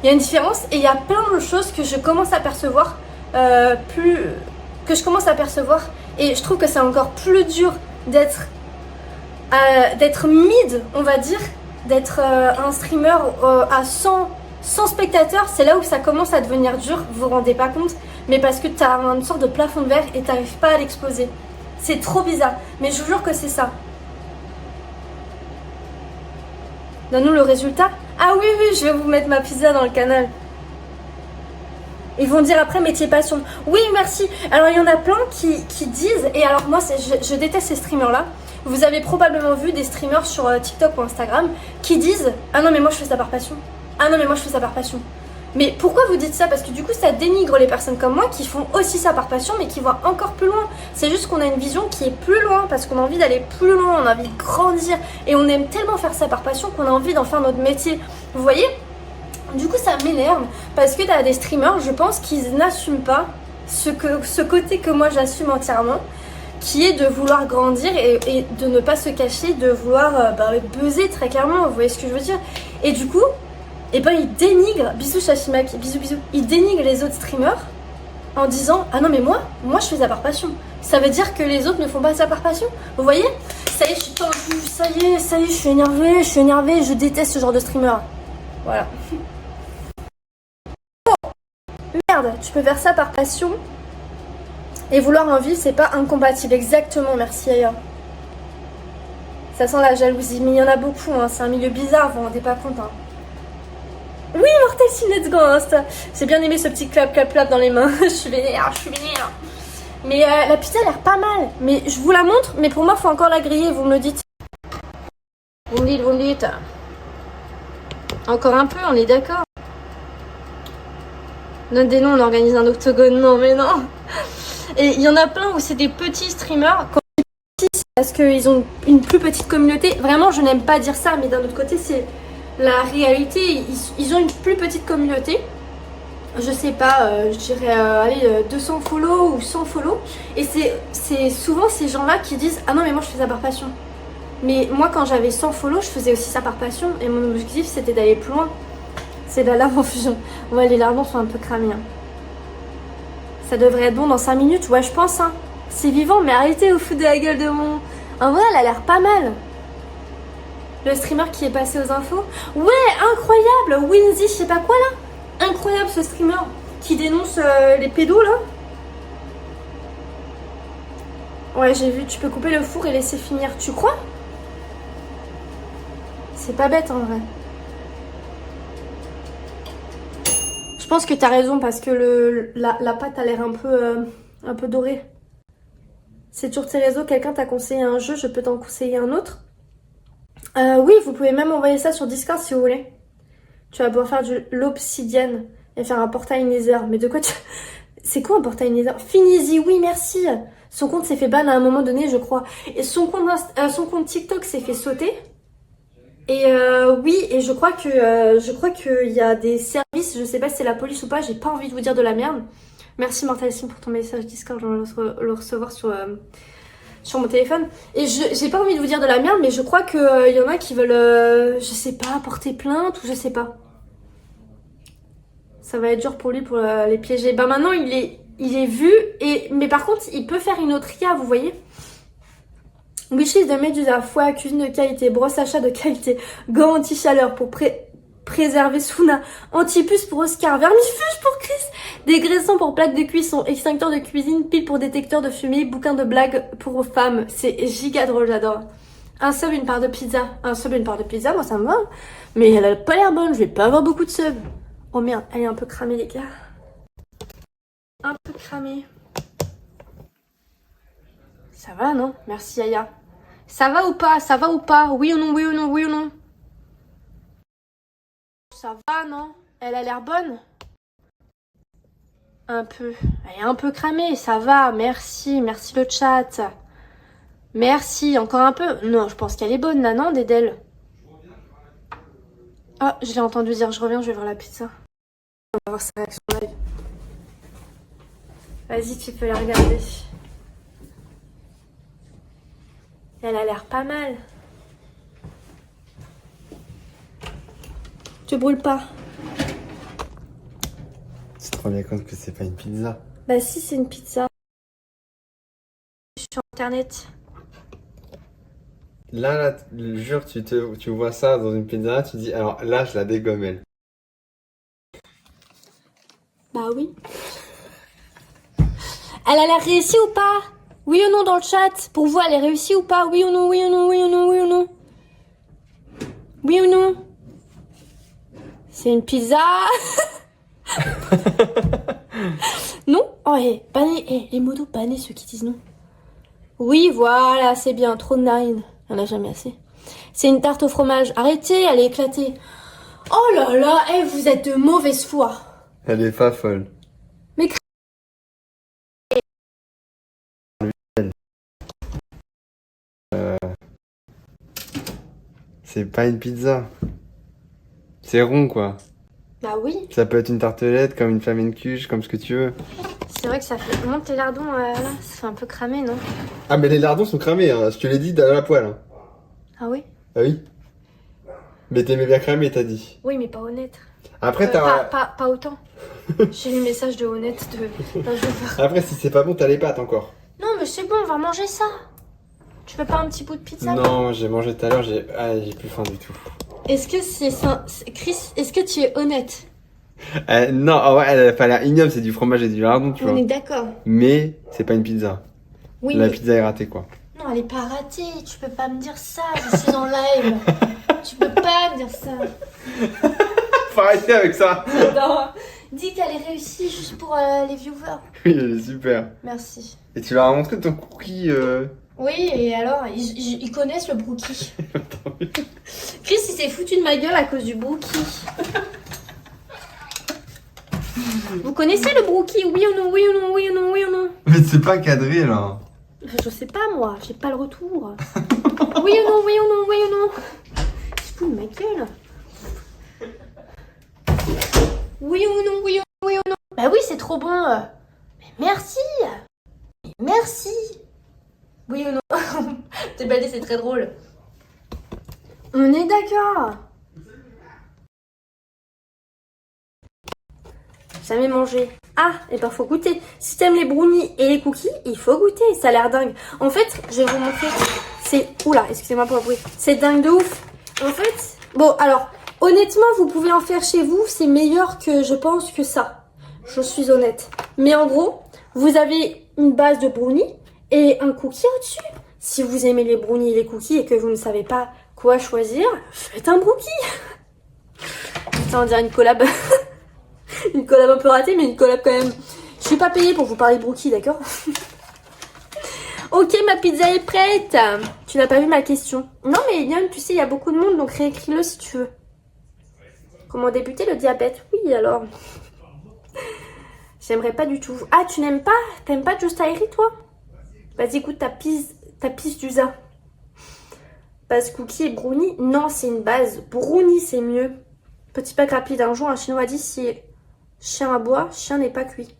Il y a une différence et il y a plein de choses que je commence à percevoir et je trouve que c'est encore plus dur d'être mid, on va dire, d'être un streamer à 100 spectateurs. C'est là où ça commence à devenir dur, vous vous rendez pas compte, mais parce que tu as une sorte de plafond de verre et tu n'arrives pas à l'exploser. C'est trop bizarre, mais je vous jure que c'est ça. Donne-nous le résultat. Ah oui, je vais vous mettre ma pizza dans le canal. Ils vont dire après métier passion. Oui, merci. Alors il y en a plein qui disent, et alors moi je déteste ces streamers là. Vous avez probablement vu des streamers sur TikTok ou Instagram qui disent ah non mais moi je fais ça par passion. Ah non mais moi je fais ça par passion. Mais pourquoi vous dites ça? Parce que du coup ça dénigre les personnes comme moi qui font aussi ça par passion mais qui vont encore plus loin. C'est juste qu'on a une vision qui est plus loin parce qu'on a envie d'aller plus loin, on a envie de grandir et on aime tellement faire ça par passion qu'on a envie d'en faire notre métier. Vous voyez? Du coup ça m'énerve parce que t'as des streamers, je pense qu'ils n'assument pas ce côté que moi j'assume entièrement, qui est de vouloir grandir et de ne pas se cacher, de vouloir buzzer très clairement, vous voyez ce que je veux dire. Et du coup, et ben il dénigre, bisous Shashimaki, bisous bisous, il dénigre les autres streamers en disant ah non mais moi je fais ça par passion. Ça veut dire que les autres ne font pas ça par passion. Vous voyez? Ça y est, je suis tendue, ça y est, je suis énervée, je déteste ce genre de streamer. Voilà. Oh, merde, tu peux faire ça par passion et vouloir en vivre, c'est pas incompatible. Exactement, merci Aya. Ça sent la jalousie, mais il y en a beaucoup, hein. C'est un milieu bizarre, vous vous rendez pas compte. Hein. Oui, Mortel Sim, let's go, Insta. J'ai bien aimé ce petit clap dans les mains. Je suis vénère. Mais la pizza a l'air pas mal. Mais je vous la montre, mais pour moi, faut encore la griller, vous me le dites. Vous me dites. Encore un peu, on est d'accord. Donne des noms, on organise un octogone. Non, mais non. Et il y en a plein où c'est des petits streamers. Quand je dis petits, c'est parce qu'ils ont une plus petite communauté. Vraiment, je n'aime pas dire ça, mais d'un autre côté, c'est la réalité. Ils ont une plus petite communauté. Je sais pas, je dirais allez, 200 follow ou 100 follow. Et c'est souvent ces gens-là qui disent ah non, mais moi je fais ça par passion. Mais moi, quand j'avais 100 follow, je faisais aussi ça par passion. Et mon objectif, c'était d'aller plus loin. C'est la lave en fusion. Ouais, les lardons sont un peu cramés. Hein. Ça devrait être bon dans 5 minutes, ouais, je pense. Hein. C'est vivant, mais arrêtez au foot de la gueule de mon... En vrai, elle a l'air pas mal. Le streamer qui est passé aux infos. Ouais, incroyable. Winzy, je sais pas quoi, là. Incroyable, ce streamer qui dénonce les pédos, là. Ouais, j'ai vu, tu peux couper le four et laisser finir. Tu crois? C'est pas bête, en vrai. Je pense que t'as raison parce que la pâte a l'air un peu dorée. C'est sur tes réseaux, quelqu'un t'a conseillé un jeu, je peux t'en conseiller un autre. Oui, vous pouvez même envoyer ça sur Discord si vous voulez. Tu vas pouvoir faire de l'obsidienne et faire un portail Nether. Mais de quoi tu... C'est quoi un portail Nether? Finizy, oui, merci. Son compte s'est fait ban à un moment donné, je crois. Et son compte TikTok s'est fait sauter. Et oui, et je crois qu'il y a des services, je sais pas si c'est la police ou pas, j'ai pas envie de vous dire de la merde. Merci Mortal Sim pour ton message Discord, je vais le recevoir sur mon téléphone. Et j'ai pas envie de vous dire de la merde, mais je crois qu'il y en a qui veulent, je sais pas, porter plainte ou je sais pas. Ça va être dur pour lui pour les piéger. Bah maintenant il est vu, mais par contre il peut faire une autre IA, vous voyez. Wishlist de Medusa, foie, cuisine de qualité, brosse à chat de qualité, gants anti-chaleur pour préserver Suna, anti-puce pour Oscar, vermifuge pour Chris, dégraissant pour plaque de cuisson, extincteur de cuisine, pile pour détecteur de fumée, bouquin de blagues pour femmes. C'est giga drôle, j'adore. Un sub, une part de pizza. Un sub, une part de pizza, moi ça me va. Mais elle a pas l'air bonne, je vais pas avoir beaucoup de subs. Oh merde, elle est un peu cramée les gars. Un peu cramée. Ça va, non? Merci, Aya. Ça va ou pas? Ça va ou pas? Oui ou non? Oui ou non? Oui ou non? Ça va, non? Elle a l'air bonne? Un peu. Elle est un peu cramée. Ça va. Merci. Merci le chat. Merci. Encore un peu? Non, je pense qu'elle est bonne, là, non, Dédel? Ah, je l'ai entendu dire. Je reviens, je vais voir la pizza. On va voir sa réaction live. Vas-y, tu peux la regarder. Elle a l'air pas mal. Tu brûles pas. Tu te rends bien compte que c'est pas une pizza? Bah si, c'est une pizza. Je suis sur internet. Là, je jure, tu vois ça dans une pizza, tu dis alors là, je la dégomme elle. Bah oui. Elle a l'air réussie ou pas? Oui ou non dans le chat? Pour vous, elle est réussie ou pas? Oui ou non? Oui ou non? Oui ou non? Oui ou non? Oui ou non? C'est une pizza. Non? Oh, banné, les modos, bannez ceux qui disent non. Oui, voilà, c'est bien. Trop de narines. Il n'y en a jamais assez. C'est une tarte au fromage. Arrêtez, elle est éclatée. Oh là là, vous êtes de mauvaise foi. Elle est pas folle. Mais c'est pas une pizza. C'est rond quoi. bah oui, Ça peut être une tartelette, comme une flamencuche, comme ce que tu veux. c'est vrai que ça fait... Monte les lardons, là, ça fait un peu cramé, non? Ah, mais les lardons sont cramés, hein. Je te l'ai dit dans la poêle. Hein. Ah oui? Ah oui? Mais t'aimais bien cramer, t'as dit. Oui, mais pas honnête. Après, Pas autant. J'ai eu le message de honnête d'un joueur. Après, si c'est pas bon, t'as les pâtes encore. Non, mais c'est bon, on va manger ça. Tu veux pas un petit bout de pizza? Non, j'ai mangé tout à l'heure, j'ai plus faim du tout. Est-ce que c'est ça... Chris, est-ce que tu es honnête? Non, ah ouais, elle a pas l'air ignoble, c'est du fromage et du lardon, tu On vois. est d'accord. Mais c'est pas une pizza. Oui, La mais... pizza est ratée, quoi. Non, elle est pas ratée. Tu peux pas me dire ça. Je suis en live. Tu peux pas me dire ça. Faut arrêter avec ça. Non. Dis qu'elle est réussie juste pour les viewers. Oui, elle est super. Merci. Et tu leur as montré ton cookie Oui, et alors, ils connaissent le brookie. Chris, il s'est foutu de ma gueule à cause du brookie. Vous connaissez le brookie? Oui ou non? Oui ou non? Oui ou non? Oui ou non? Mais c'est pas cadré, là. Je sais pas, moi. J'ai pas le retour. Oui ou non? Oui ou non? Oui ou non? Il se fout de ma gueule. Oui ou non? Oui ou non? Oui ou non? Bah oui, c'est trop bon. Mais merci. Mais merci. Oui ou non? T'es balé, c'est très drôle. On est d'accord. Jamais mangé. Ah, et ben faut goûter. Si t'aimes les brownies et les cookies, il faut goûter. Ça a l'air dingue. En fait, je vais vous montrer. C'est... Oula, excusez-moi pour le bruit. C'est dingue de ouf. En fait, bon, alors, honnêtement, vous pouvez en faire chez vous. C'est meilleur que, je pense, que ça. Je suis honnête. Mais en gros, vous avez une base de brownies et un cookie au-dessus. Si vous aimez les brownies et les cookies et que vous ne savez pas quoi choisir, faites un brookie. Ça, on dirait une collab. Une collab un peu ratée, mais une collab quand même. Je suis pas payée pour vous parler de brookie, d'accord? Ok, ma pizza est prête. Tu n'as pas vu ma question? Non, mais Eliane, tu sais, il y a beaucoup de monde, donc réécris-le si tu veux. Comment débuter le diabète? Oui, alors. J'aimerais pas du tout. Ah, tu n'aimes pas? T'aimes pas Just Airy, toi? Vas-y, écoute ta pisse d'usa. Base cookie et brownie? Non, c'est une base. Brownie, c'est mieux. Petit pack rapide. Un jour, un chinois a dit si chien aboie, chien n'est pas cuit.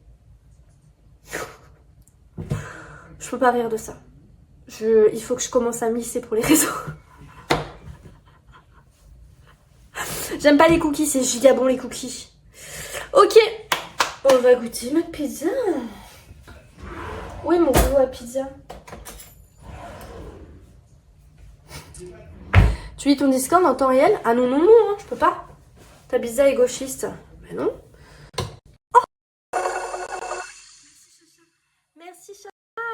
Je peux pas rire de ça. Il faut que je commence à me lisser pour les réseaux. J'aime pas les cookies, c'est giga bon les cookies. Ok, on va goûter ma pizza. Où est mon goût à pizza? Tu lis ton Discord en temps réel? Ah non, non, non, hein, je peux pas. Ta pizza est gauchiste. Mais non. Oh, merci Chacha,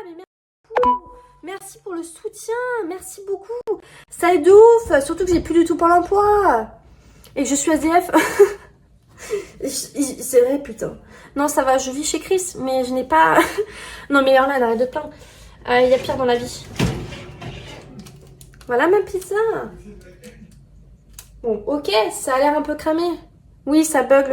mais merci beaucoup. Merci pour le soutien, merci beaucoup. Ça aide de ouf, surtout que j'ai plus du tout Pôle emploi. Et que je suis SDF. C'est vrai, putain. Non, ça va, je vis chez Chris, mais je n'ai pas... Non, mais là, elle arrête de te plaindre. Il y a pire dans la vie. Voilà ma pizza. Bon, ok, ça a l'air un peu cramé. Oui, ça bug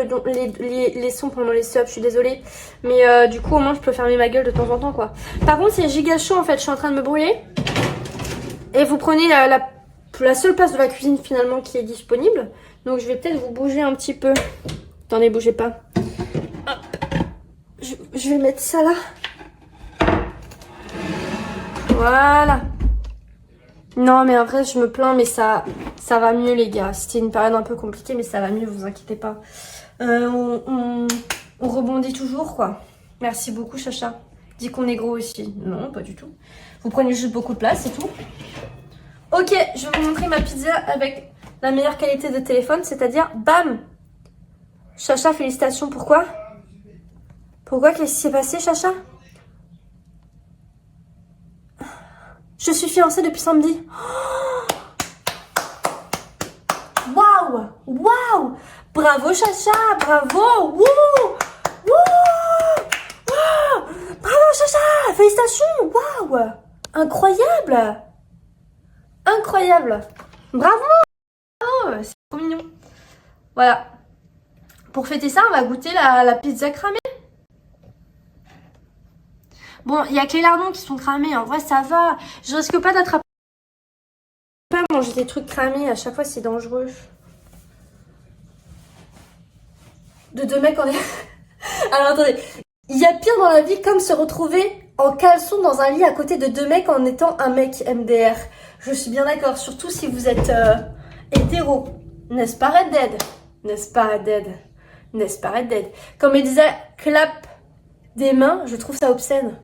les sons pendant les subs, je suis désolée. Mais du coup, au moins, je peux fermer ma gueule de temps en temps, quoi. Par contre, c'est giga chaud, en fait, je suis en train de me brûler. Et vous prenez la seule place de la cuisine, finalement, qui est disponible. Donc, je vais peut-être vous bouger un petit peu. Attendez, bougez pas. Hop. Je vais mettre ça là. Voilà. Non, mais en vrai, je me plains, mais ça va mieux, les gars. C'était une période un peu compliquée, mais ça va mieux, vous inquiétez pas. On rebondit toujours, quoi. Merci beaucoup, Chacha. Dis qu'on est gros aussi. Non, pas du tout. Vous prenez juste beaucoup de place, c'est tout. Ok, je vais vous montrer ma pizza avec la meilleure qualité de téléphone, c'est-à-dire, bam! Chacha, félicitations. Pourquoi? Pourquoi? Qu'est-ce qui s'est passé, Chacha? Je suis fiancée depuis samedi. Waouh! Waouh! Bravo, Chacha! Bravo! Wouh! Wouh! Wouh! Bravo, Chacha! Félicitations! Waouh! Incroyable! Incroyable! Bravo! Oh, c'est trop mignon. Voilà. Pour fêter ça, on va goûter la pizza cramée. Bon, il y a que les lardons qui sont cramés. En vrai, ça va. Je risque pas d'attraper. Pas manger des trucs cramés. À chaque fois, c'est dangereux. De deux mecs, on est... Alors, attendez. Il y a pire dans la vie comme se retrouver en caleçon dans un lit à côté de deux mecs en étant un mec MDR. Je suis bien d'accord, surtout si vous êtes hétéro. N'est-ce pas Red Dead? N'est-ce pas Red Dead? N'est-ce pas Red Dead? Comme il disait, clap des mains, je trouve ça obscène.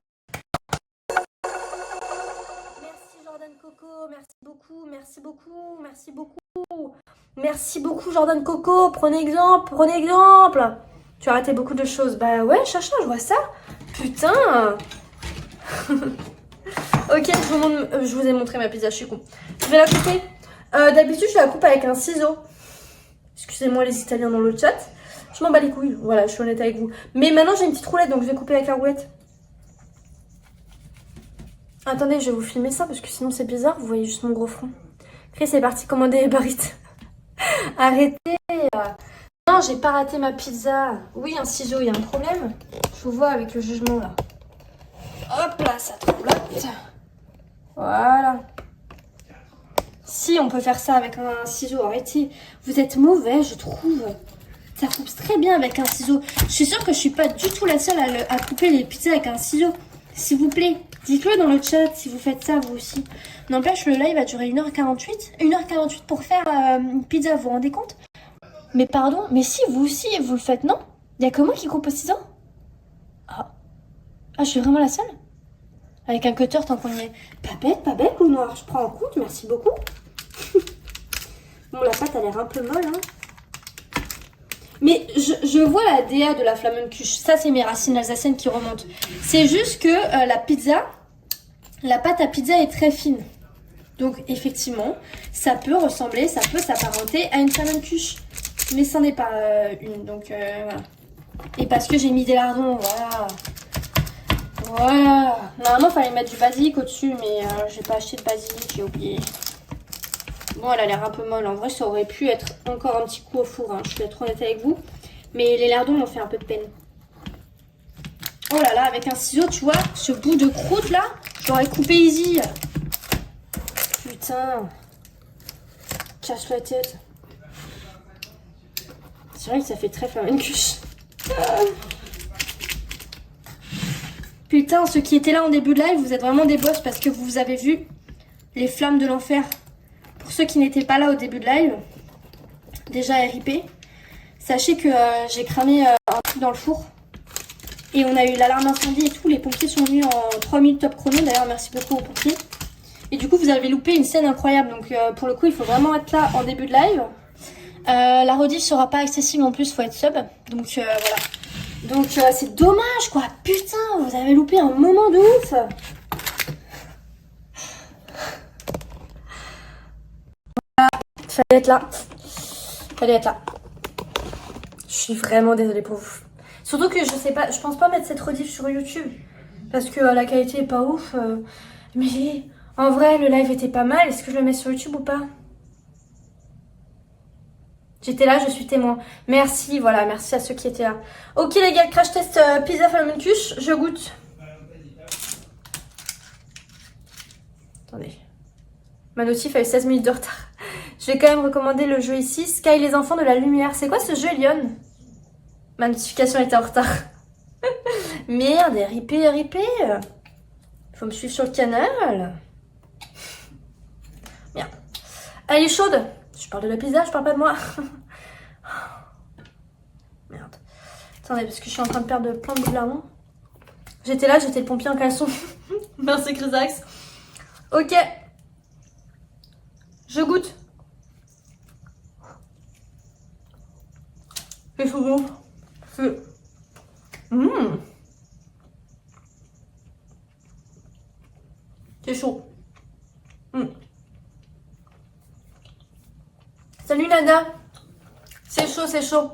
Merci Jordan Coco, merci beaucoup, merci beaucoup, merci beaucoup. Merci beaucoup Jordan Coco, prenez exemple, prenez exemple. Tu as raté beaucoup de choses. Bah ouais, Chacha, je vois ça. Putain. Ok, je vous ai montré ma pizza, je suis con. Je vais la couper. D'habitude, je la coupe avec un ciseau. Excusez-moi les Italiens dans le chat. Je m'en bats les couilles, voilà, je suis honnête avec vous. Mais maintenant, j'ai une petite roulette, donc je vais couper avec la roulette. Attendez, je vais vous filmer ça, parce que sinon c'est bizarre, vous voyez juste mon gros front. Chris, c'est parti commander les barrettes. Arrêtez. Non, j'ai pas raté ma pizza. Oui, un ciseau, il y a un problème. Je vous vois avec le jugement, là. Hop là, ça tremblote. Voilà. Si, on peut faire ça avec un ciseau. Arrêtez. Vous êtes mauvais, je trouve. Ça coupe très bien avec un ciseau. Je suis sûre que je suis pas du tout la seule à couper les pizzas avec un ciseau. S'il vous plaît, dites-le dans le chat si vous faites ça vous aussi. N'empêche, le live va durer 1h48. 1h48 pour faire une pizza, vous vous rendez compte? Mais pardon, mais si, vous aussi, vous le faites, non? Il y a que moi qui coupe au ciseau? Ah, je suis vraiment la seule? Avec un cutter tant qu'on y est. Pas bête, ou noir? Je prends en compte, merci beaucoup. Bon, la pâte a l'air un peu molle, hein. Mais je vois la DA de la Flamencuche. Ça, c'est mes racines alsaciennes qui remontent. C'est juste que la pâte à pizza est très fine. Donc, effectivement, ça peut ressembler, ça peut s'apparenter à une Flamencuche. Mais c'en est pas une. Donc, voilà. Et parce que j'ai mis des lardons, voilà. Voilà. Normalement, il fallait mettre du basilic au-dessus, mais j'ai pas acheté de basilic, j'ai oublié. Bon, elle a l'air un peu molle. En vrai, ça aurait pu être encore un petit coup au four. Hein. Je vais être honnête avec vous. Mais les lardons m'ont fait un peu de peine. Oh là là, avec un ciseau, tu vois, ce bout de croûte là, je l'aurais coupé easy. Putain. Casse la tête. C'est vrai que ça fait très flamencuche. Putain, ceux qui étaient là en début de live, vous êtes vraiment des boss parce que vous avez vu les flammes de l'enfer. Pour ceux qui n'étaient pas là au début de live, déjà RIP, sachez que j'ai cramé un truc dans le four. Et on a eu l'alarme incendie et tout. Les pompiers sont venus en 3 minutes top chrono. D'ailleurs, merci beaucoup aux pompiers. Et du coup, vous avez loupé une scène incroyable. Donc, pour le coup, il faut vraiment être là en début de live. La rediff sera pas accessible en plus, faut être sub. Donc, voilà. Donc, c'est dommage, quoi. Putain, vous avez loupé un moment de ouf. Fallait être là. Fallait être là. Je suis vraiment désolée pour vous. Surtout que je sais pas, je pense pas mettre cette rediff sur YouTube. Parce que la qualité est pas ouf. Mais en vrai, le live était pas mal. Est-ce que je le mets sur YouTube ou pas? J'étais là, je suis témoin. Merci, voilà, merci à ceux qui étaient là. Ok les gars, crash test pizza flamencuche, je goûte. Attendez. Ma notif a eu 16 minutes de retard. Je vais quand même recommander le jeu ici. Sky les enfants de la lumière. C'est quoi ce jeu, Lyon? Ma notification était en retard. Merde, RIP. Faut me suivre sur le canal. Merde. Elle est chaude. Je parle de la pizza, je parle pas de moi. Merde. Attendez, parce que je suis en train de perdre plein de bouts. J'étais là, j'étais le pompier en caleçon. Merci Chrysax. Ok. Je goûte. C'est chaud. C'est chaud. Salut Nada. C'est chaud, c'est chaud.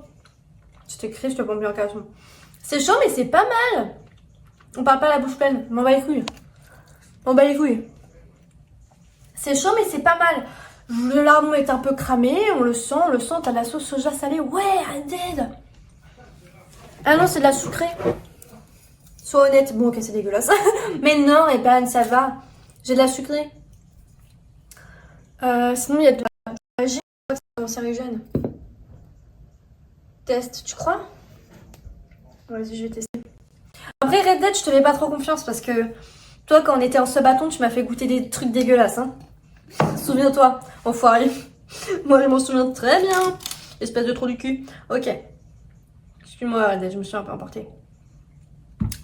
Je t'écris, je te pompe en caleçon. C'est chaud, mais c'est pas mal. On parle pas la bouche pleine. M'en bats les couilles. C'est chaud, mais c'est pas mal. Le lardon est un peu cramé, on le sent, t'as de la sauce soja salée. Ouais, Dead. Ah non, c'est de la sucrée. Sois honnête. Bon, ok, c'est dégueulasse. Mais non, Eban, ça va. J'ai de la sucrée. Sinon, il y a de la G, c'est cancérigène. Test, tu crois? Vas-y, je vais tester. Après Red Dead, je te fais pas trop confiance parce que toi, quand on était en sub-bâton, tu m'as fait goûter des trucs dégueulasses. Hein. Souviens-toi, enfoiré. Moi, je m'en souviens très bien. Espèce de trou du cul. Ok. Excuse-moi, Red Dead, je me suis un peu emportée.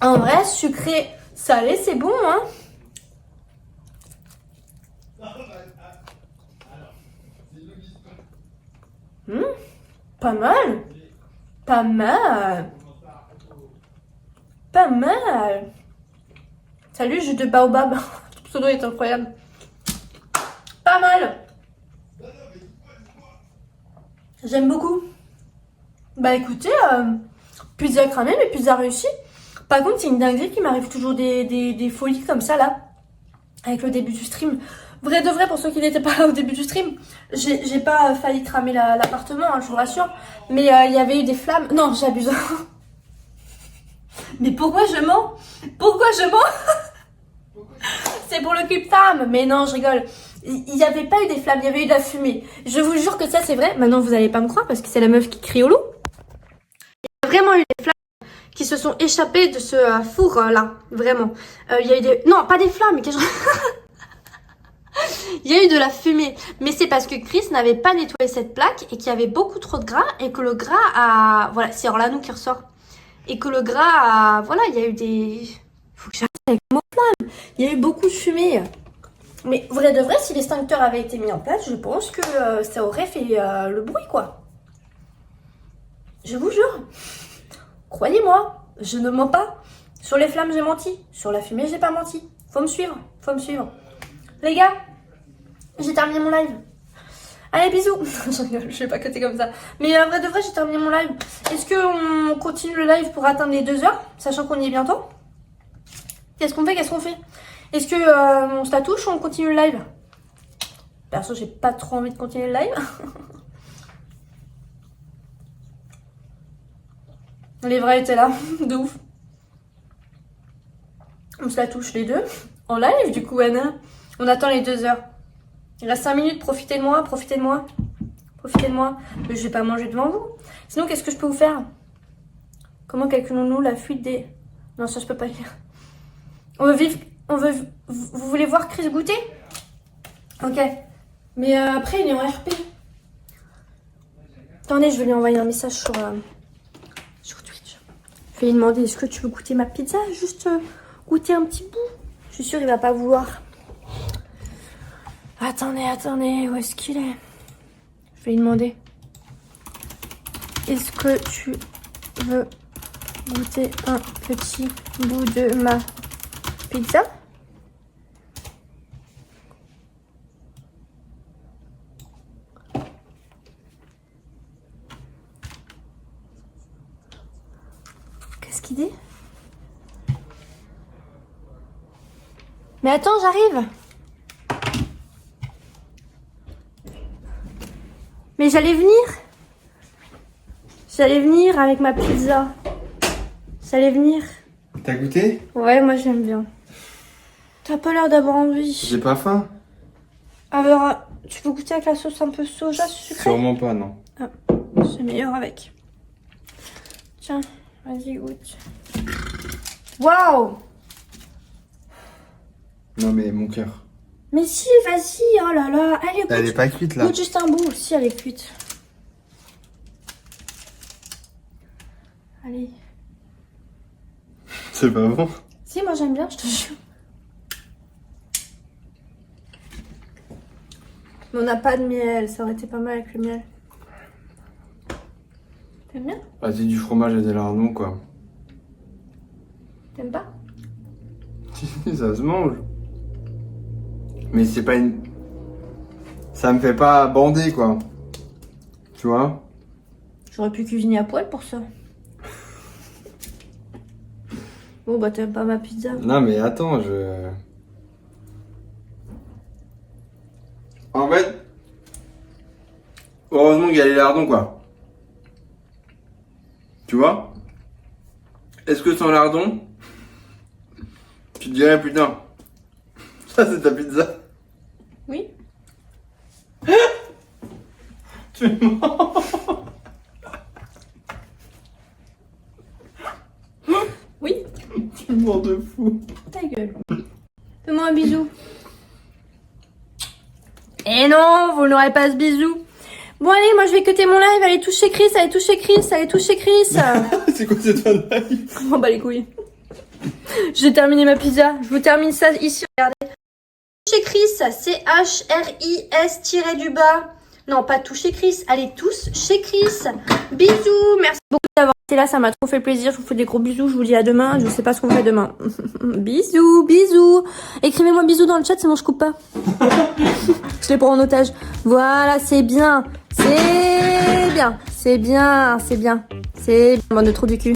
En vrai, sucré, salé, c'est bon, hein. Pas mal. Pas mal. Pas mal. Salut, jus de baobab. Ton pseudo est incroyable. Pas mal. J'aime beaucoup. Bah écoutez, pizza cramée, mais pizza réussie. Par contre, c'est une dinguerie qui m'arrive toujours des folies comme ça, là. Avec le début du stream. Vrai de vrai, pour ceux qui n'étaient pas là au début du stream, j'ai pas failli cramer l'appartement, hein, je vous rassure. Mais il y avait eu des flammes. Non, j'abuse. Mais pourquoi je mens? Pourquoi je mens? C'est pour le clip time. Mais non, je rigole. Il n'y avait pas eu des flammes, il y avait eu de la fumée. Je vous jure que ça, c'est vrai. Maintenant, vous allez pas me croire parce que c'est la meuf qui crie au loup. Il y a vraiment eu des flammes qui se sont échappées de ce four là. Vraiment. Il y a eu des... Non, pas des flammes. Il y a eu de la fumée, mais c'est parce que Chris n'avait pas nettoyé cette plaque et qu'il y avait beaucoup trop de gras et que le gras a... Voilà, c'est Orlano qui ressort. Et que le gras a... Voilà, il y a eu des... Faut que j'arrête avec mon flamme. Il y a eu beaucoup de fumée. Mais vrai de vrai, si l'extincteur avait été mis en place, je pense que ça aurait fait le bruit, quoi. Je vous jure. Croyez-moi, je ne mens pas. Sur les flammes, j'ai menti. Sur la fumée, j'ai pas menti. Faut me suivre, faut me suivre. Les gars, j'ai terminé mon live. Allez, bisous. Je vais pas cuter comme ça. Mais vrai de vrai, j'ai terminé mon live. Est-ce qu'on continue le live pour atteindre les 2 heures, sachant qu'on y est bientôt? Qu'est-ce qu'on fait? Est-ce que on se la touche ou on continue le live? Perso, j'ai pas trop envie de continuer le live. Les vrais étaient là, de ouf. On se la touche les deux. En live, du coup, Anna. On attend les 2 heures. Il reste 5 minutes, profitez de moi, profitez de moi. Profitez de moi. Mais je vais pas manger devant vous. Sinon, qu'est-ce que je peux vous faire? Comment calculons-nous la fuite des... Non, ça, je peux pas lire. Vous voulez voir Chris goûter? Ok. Mais après, il est en RP. Attendez, je vais lui envoyer un message sur Twitch. Je vais lui demander, est-ce que tu veux goûter ma pizza? Juste goûter un petit bout. Je suis sûre qu'il va pas vouloir. Attendez, où est-ce qu'il est? Je vais lui demander. Est-ce que tu veux goûter un petit bout de ma pizza? Qu'est-ce qu'il dit? Mais attends, j'arrive. Mais j'allais venir. J'allais venir avec ma pizza. J'allais venir. T'as goûté? Ouais, moi j'aime bien. T'as pas l'air d'avoir envie. J'ai pas faim. Alors, tu veux goûter avec la sauce un peu soja sucrée? Sûrement pas, non. Ah, c'est meilleur avec. Tiens, vas-y, goûte. Waouh! Non, mais mon cœur. Mais si, vas-y, oh là là. Allez, goûte. Elle est pas cuite, là. Goûte juste un bout. Si, elle est cuite. Allez. C'est pas bon. Si, moi j'aime bien, je te jure. Mais on n'a pas de miel, ça aurait été pas mal avec le miel. T'aimes bien? Ah, c'est du fromage et des lardons, quoi. T'aimes pas? Si, ça se mange. Mais c'est pas une... Ça me fait pas bander, quoi. Tu vois? J'aurais pu cuisiner à poil pour ça. Bon, bah t'aimes pas ma pizza? Non, mais attends, je... En fait... Heureusement qu'il y a les lardons, quoi. Tu vois? Est-ce que sans lardons... Tu te dirais, putain... Ça, c'est ta pizza. Oui. Tu mens. Oui. Tu de fou. Ta gueule. Fais-moi un bisou. Eh non, vous n'aurez pas ce bisou. Bon allez, moi je vais cuter mon live, allez toucher Chris, allez toucher Chris, allez toucher Chris. C'est quoi cette fin de live? Je m'en bats les couilles. J'ai terminé ma pizza, je vous termine ça ici, regardez. Toucher Chris, C-H-R-I-S-du-bas. Non, pas toucher Chris, allez tous chez Chris. Bisous, merci beaucoup d'avoir été là, ça m'a trop fait plaisir. Je vous fais des gros bisous, je vous dis à demain, je sais pas ce qu'on fait demain. Bisous, bisous. Écrivez-moi bisous dans le chat, c'est bon, je coupe pas. Je les prends en otage. Voilà, c'est bien, c'est bien, c'est bien, c'est bien. C'est bon de trou du cul.